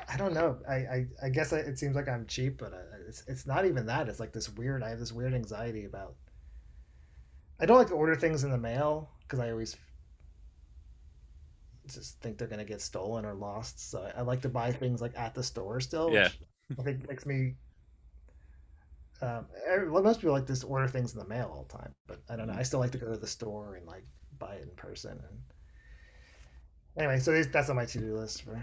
I don't know. I guess it seems like I'm cheap, but it's not even that. It's like this weird. I have this weird anxiety about. I don't like to order things in the mail because I always just think they're gonna get stolen or lost. So I like to buy things like at the store still, Yeah. which I think makes me. Most people like to order things in the mail all the time, but I don't know. I Mhm. still like to go to the store and like buy it in person. And anyway, so that's on my to-do list for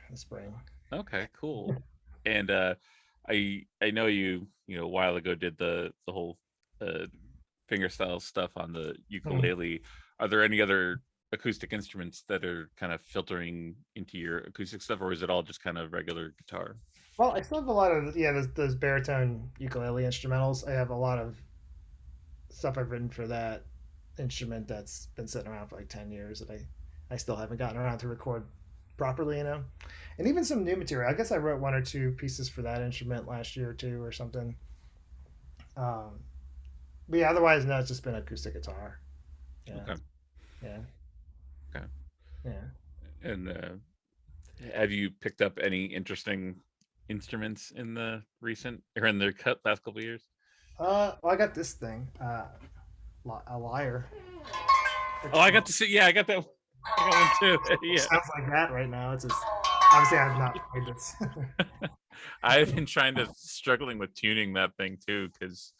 the spring. Okay, cool. And I know you a while ago did the whole uh fingerstyle stuff on the Mm. ukulele. Are there any other acoustic instruments that are kind of filtering into your acoustic stuff, or is it all just kind of regular guitar? Well, I still have a lot of those baritone ukulele instrumentals. I have a lot of stuff I've written for that instrument that's been sitting around for like 10 years that I still haven't gotten around to record properly, and even some new material. I guess I wrote one or two pieces for that instrument last year or two or something. Um, but yeah, otherwise, no, it's just been acoustic guitar. Yeah, Okay. yeah, Okay. yeah. And have you picked up any interesting instruments in the recent or in the last couple of years? Well, I got this thing, a lyre. Oh, I got to see. Yeah, I got that. I got one too. Which Yeah. sounds like that right now. It's just obviously I've not played this. I've been struggling with tuning that thing too, because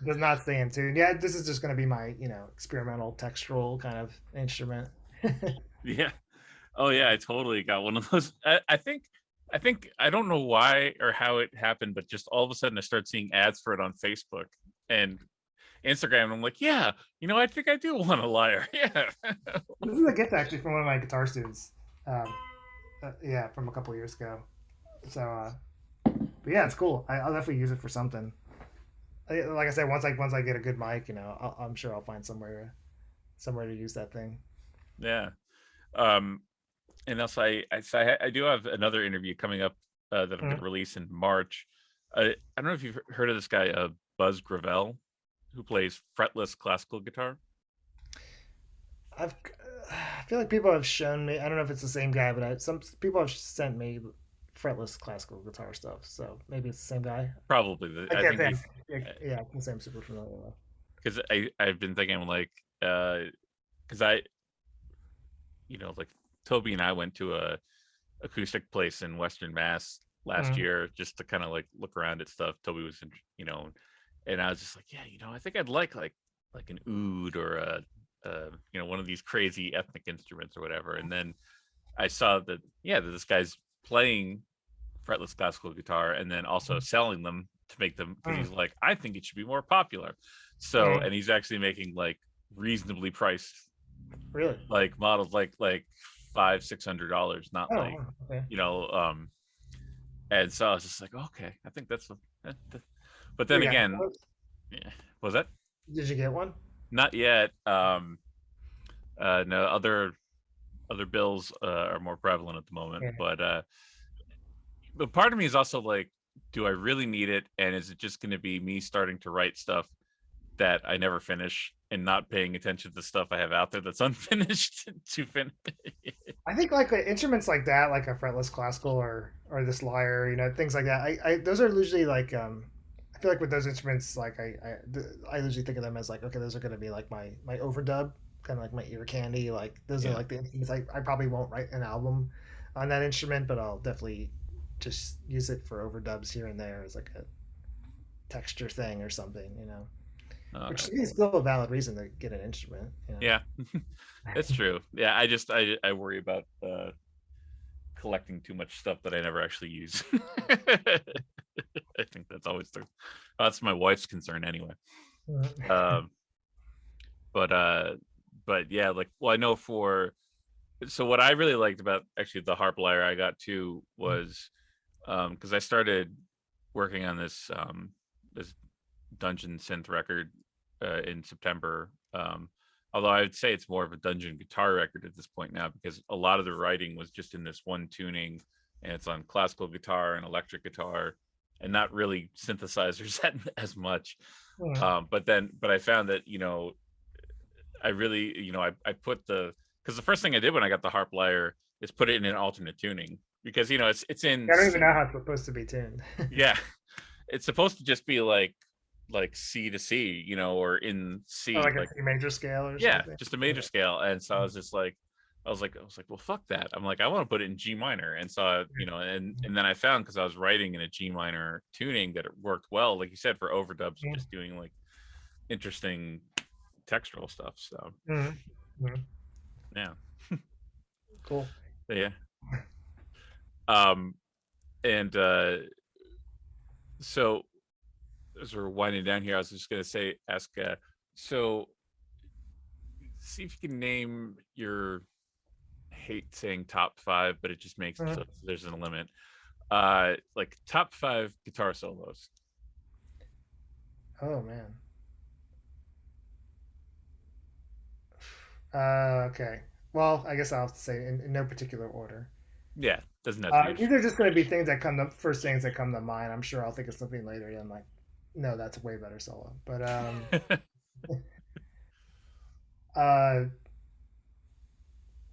Does not stay in tune. Yeah, this is just going to be my experimental textural kind of instrument. yeah. Oh yeah, I totally got one of those. I think I don't know why or how it happened, but just all of a sudden I started seeing ads for it on Facebook and Instagram. And I'm like, yeah, I think I do want a lyre. Yeah. This is a gift actually from one of my guitar students. Um, yeah, from a couple years ago. So, but yeah, it's cool. I'll definitely use it for something. Like I said, once I get a good mic, I'm sure I'll find somewhere to use that thing. Yeah. Um, and also I do have another interview coming up that I'm going to Mhm. release in March. I don't know if you've heard of this guy, Buzz Gravel, who plays fretless classical guitar. I've I feel like people have shown me. I don't know if it's the same guy, but some people have sent me fretless classical guitar stuff. So maybe it's the same guy. Probably I I can't think think. he's Yeah, I can say I'm super familiar with. because I've been thinking like because I like Toby and I went to a acoustic place in Western Mass last Mm. year just to kind of like look around at stuff. Toby was in, and I was just like, yeah, I think I'd like an oud or one of these crazy ethnic instruments or whatever. And then I saw that that this guy's playing fretless classical guitar and then also selling them to make them because Mm. he's like, I think it should be more popular. So, Mm. and he's actually making like reasonably priced Really? like models like $500-$600, not Oh, like wow, okay. and so I was just like, okay, I think that's but So then you got again, those? yeah, was that Did you get one? not yet? No, other bills are more prevalent at the moment, Yeah. but part of me is also like, do I really need it? And is it just going to be me starting to write stuff that I never finish and not paying attention to the stuff I have out there that's unfinished to finish? I think like instruments like that, like a fretless classical or this lyre, things like that. I those are usually like I feel like with those instruments, like I usually think of them as like, okay, those are going to be like my overdub, kind of like my ear candy. Like those are Yeah. like the instruments I probably won't write an album on that instrument, but I'll definitely just use it for overdubs here and there as like a texture thing or something. Which Okay. to me is still a valid reason to get an instrument. Yeah, it's true. Yeah, I worry about collecting too much stuff that I never actually use. I think that's my wife's concern anyway. Um, but yeah, like, well, I know so what I really liked about actually the harp lyre I got too was because I started working on this dungeon synth record in September. Although I would say it's more of a dungeon guitar record at this point now because a lot of the writing was just in this one tuning, and it's on classical guitar and electric guitar, and not really synthesizers as much. But I found that I really I put because the first thing I did when I got the harp lyre is put it in an alternate tuning because it's in I don't even C. know how it's supposed to be tuned. Yeah, it's supposed to just be like C to C, or in Oh, C, like a like C major scale or yeah, something. just a major scale. And so I was just like, well, fuck that. I'm like, I want to put it in G minor. And so and then I found because I was writing in a G minor tuning that it worked well, like you said, for overdubs, Yeah. just doing like interesting textural stuff. So Mm-hmm. yeah, Cool. yeah. Um, and so as we're winding down here, I was just gonna ask. So see if you can name your hate saying top five, but it just makes it so there's a limit. Like top 5 guitar solos. Oh man. Okay. Well, I guess I'll say in no particular order. Yeah, doesn't have to be. These are just going to be things that come to first things that come to mind. I'm sure I'll think of something later. And I'm like, no, that's a way better solo. But uh,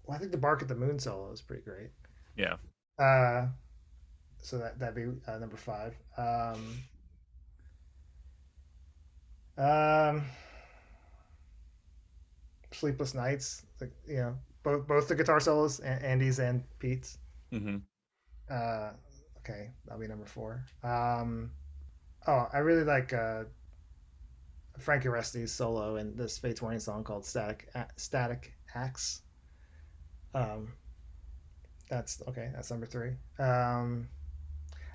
well, I think the Bark at the Moon solo is pretty great. Yeah. Uh, so that'd be number 5. Um, Sleepless Nights, both the guitar solos, Andy's and Pete's. Mm-hmm. Uh, okay, that'll be number 4. Oh, I really like Frankie Resti's solo in this Fates Warning song called Static Axe. Um, that's okay. That's number 3. I'm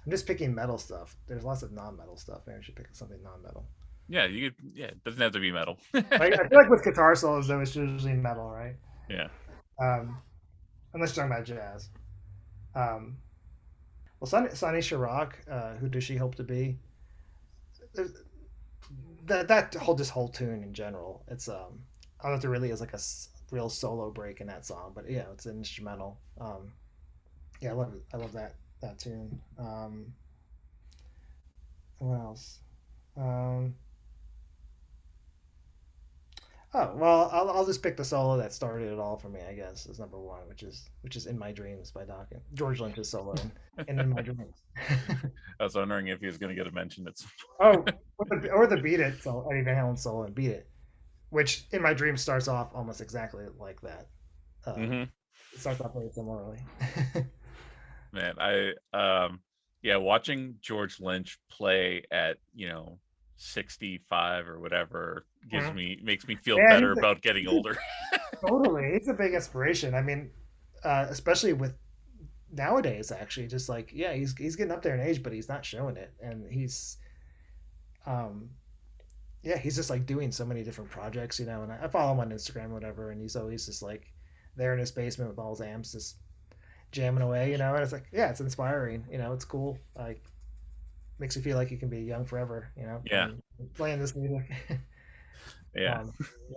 just picking metal stuff. There's lots of non-metal stuff. Maybe I should pick something non-metal. Yeah, you could. Yeah, it doesn't have to be metal. I feel like with guitar solos, though, it's usually metal, right? Yeah. Um, unless you're talking about jazz. Um, well, Sonny Chirac, who does she hope to be? This whole tune in general, it's I don't know if there really is like a real solo break in that song, but yeah, it's an instrumental. Yeah, I love it. I love that tune. What else? Um, oh well, I'll just pick the solo that started it all for me. I guess is number 1, which is "In My Dreams" by Dokken. George Lynch's solo in My Dreams. I was wondering if he was going to get a mention at some Oh, or the Beat It, so Eddie Van Halen solo and Beat It, which in My Dreams starts off almost exactly like that. Mm-hmm. It starts off very similarly. Man, yeah, watching George Lynch play at 65 or whatever makes me feel better about getting older. Totally, it's a big inspiration. I mean, especially with nowadays, actually, just like he's getting up there in age, but he's not showing it, and um, he's just like doing so many different projects, and I follow him on Instagram, or whatever, and he's always just like there in his basement with all his amps, just jamming away, and it's like, it's inspiring, it's cool, like makes you feel like you can be young forever, Yeah. playing this music. Yeah.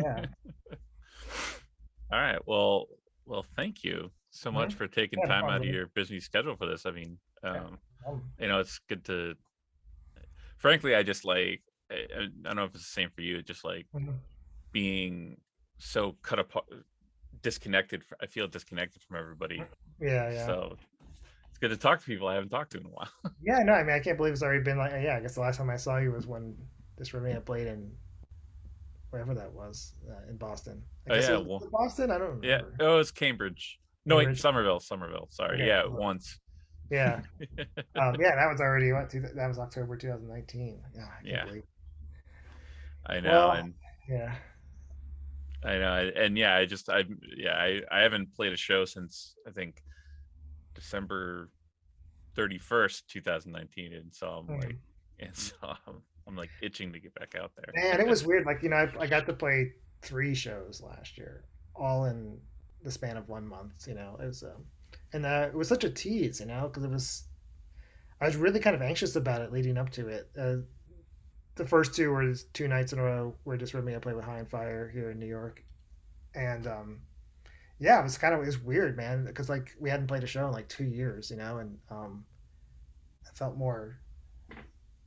Yeah. All right. Well, thank you so much for taking time out of probably. your busy schedule for this. I mean, Um, it's good to. Frankly, I just like. I don't know if it's the same for you. Just like mhm. being so cut apart, disconnected. I feel disconnected from everybody. Yeah. So it's good to talk to people I haven't talked to in a while. Yeah, no, I mean, I can't believe it's already been like, I guess the last time I saw you was when Dysrhythmia played in wherever that was, in Boston. I guess it was Boston. I don't remember. Yeah, it was Cambridge. No, wait, Somerville. Sorry. Okay. Yeah, once. Yeah. That was already that was October 2019. Yeah, I can't believe. I know, Well, and yeah. I know, and I haven't played a show since I think December 31st, 2019, and so I'm like itching to get back out there. Man, it was weird. Like, I got to play 3 shows last year, all in the span of 1 month. It was and it was such a tease, because I was really kind of anxious about it leading up to it. The first 2 were 2 nights in a row where Dysrhythmia played with High and Fire here in New York, and it was weird, man, because like we hadn't played a show in like 2 years, and I felt more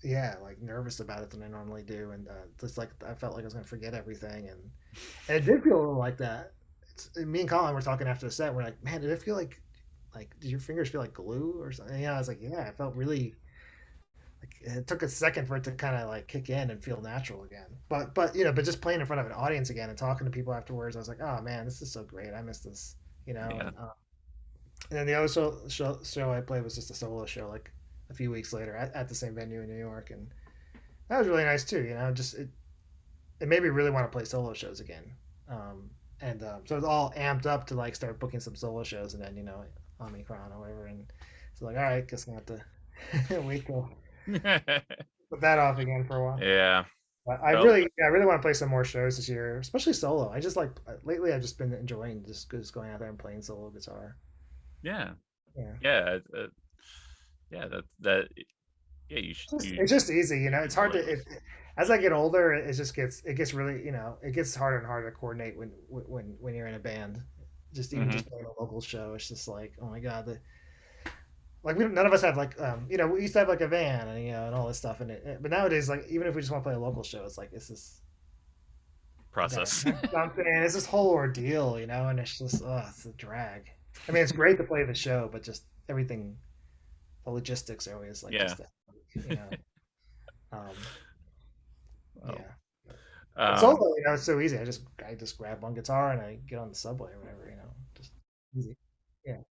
like nervous about it than I normally do, and just like I felt like I was gonna forget everything, and it did feel a little like that. Me and Colin were talking after the set. We're like, man, did it feel like did your fingers feel like glue or something? Yeah, I was like, I felt really like it took a second for it to kind of like kick in and feel natural again. But just playing in front of an audience again and talking to people afterwards, I was like, oh man, this is so great. I miss this, Yeah. And then the other show I played was just a solo show, like a few weeks later at the same venue in New York, and that was really nice too. Just it made me really want to play solo shows again. So it was all amped up to like start booking some solo shows, and then Omicron or whatever, and so like, all right, guess I'm gonna have to wait till put that off again for a while. Yeah. But I really want to play some more shows this year, especially solo. I just like lately I've just been enjoying just going out there and playing solo guitar. Yeah. Yeah. Yeah. Yeah, that. Yeah, you should. It's just easy, you know. It's hard to. Enjoy those. As I get older, it gets really, you know, it gets harder and harder to coordinate when you're in a band. Just even Mm-hmm. just playing a local show, it's just like, oh my god, like none of us have like, you know, we used to have like a van and you know and all this stuff, but nowadays, like even if we just want to play a local show, it's like it's this we gotta Process. rent something. It's this whole ordeal, you know, and it's just it's a drag. I mean, it's great to play the show, but just everything, the logistics are always like Yeah. just, you know, um, Oh. yeah. But Um. solo, you know, it's so easy. I just grab one guitar and I get on the subway or whatever, you know, just easy. Yeah.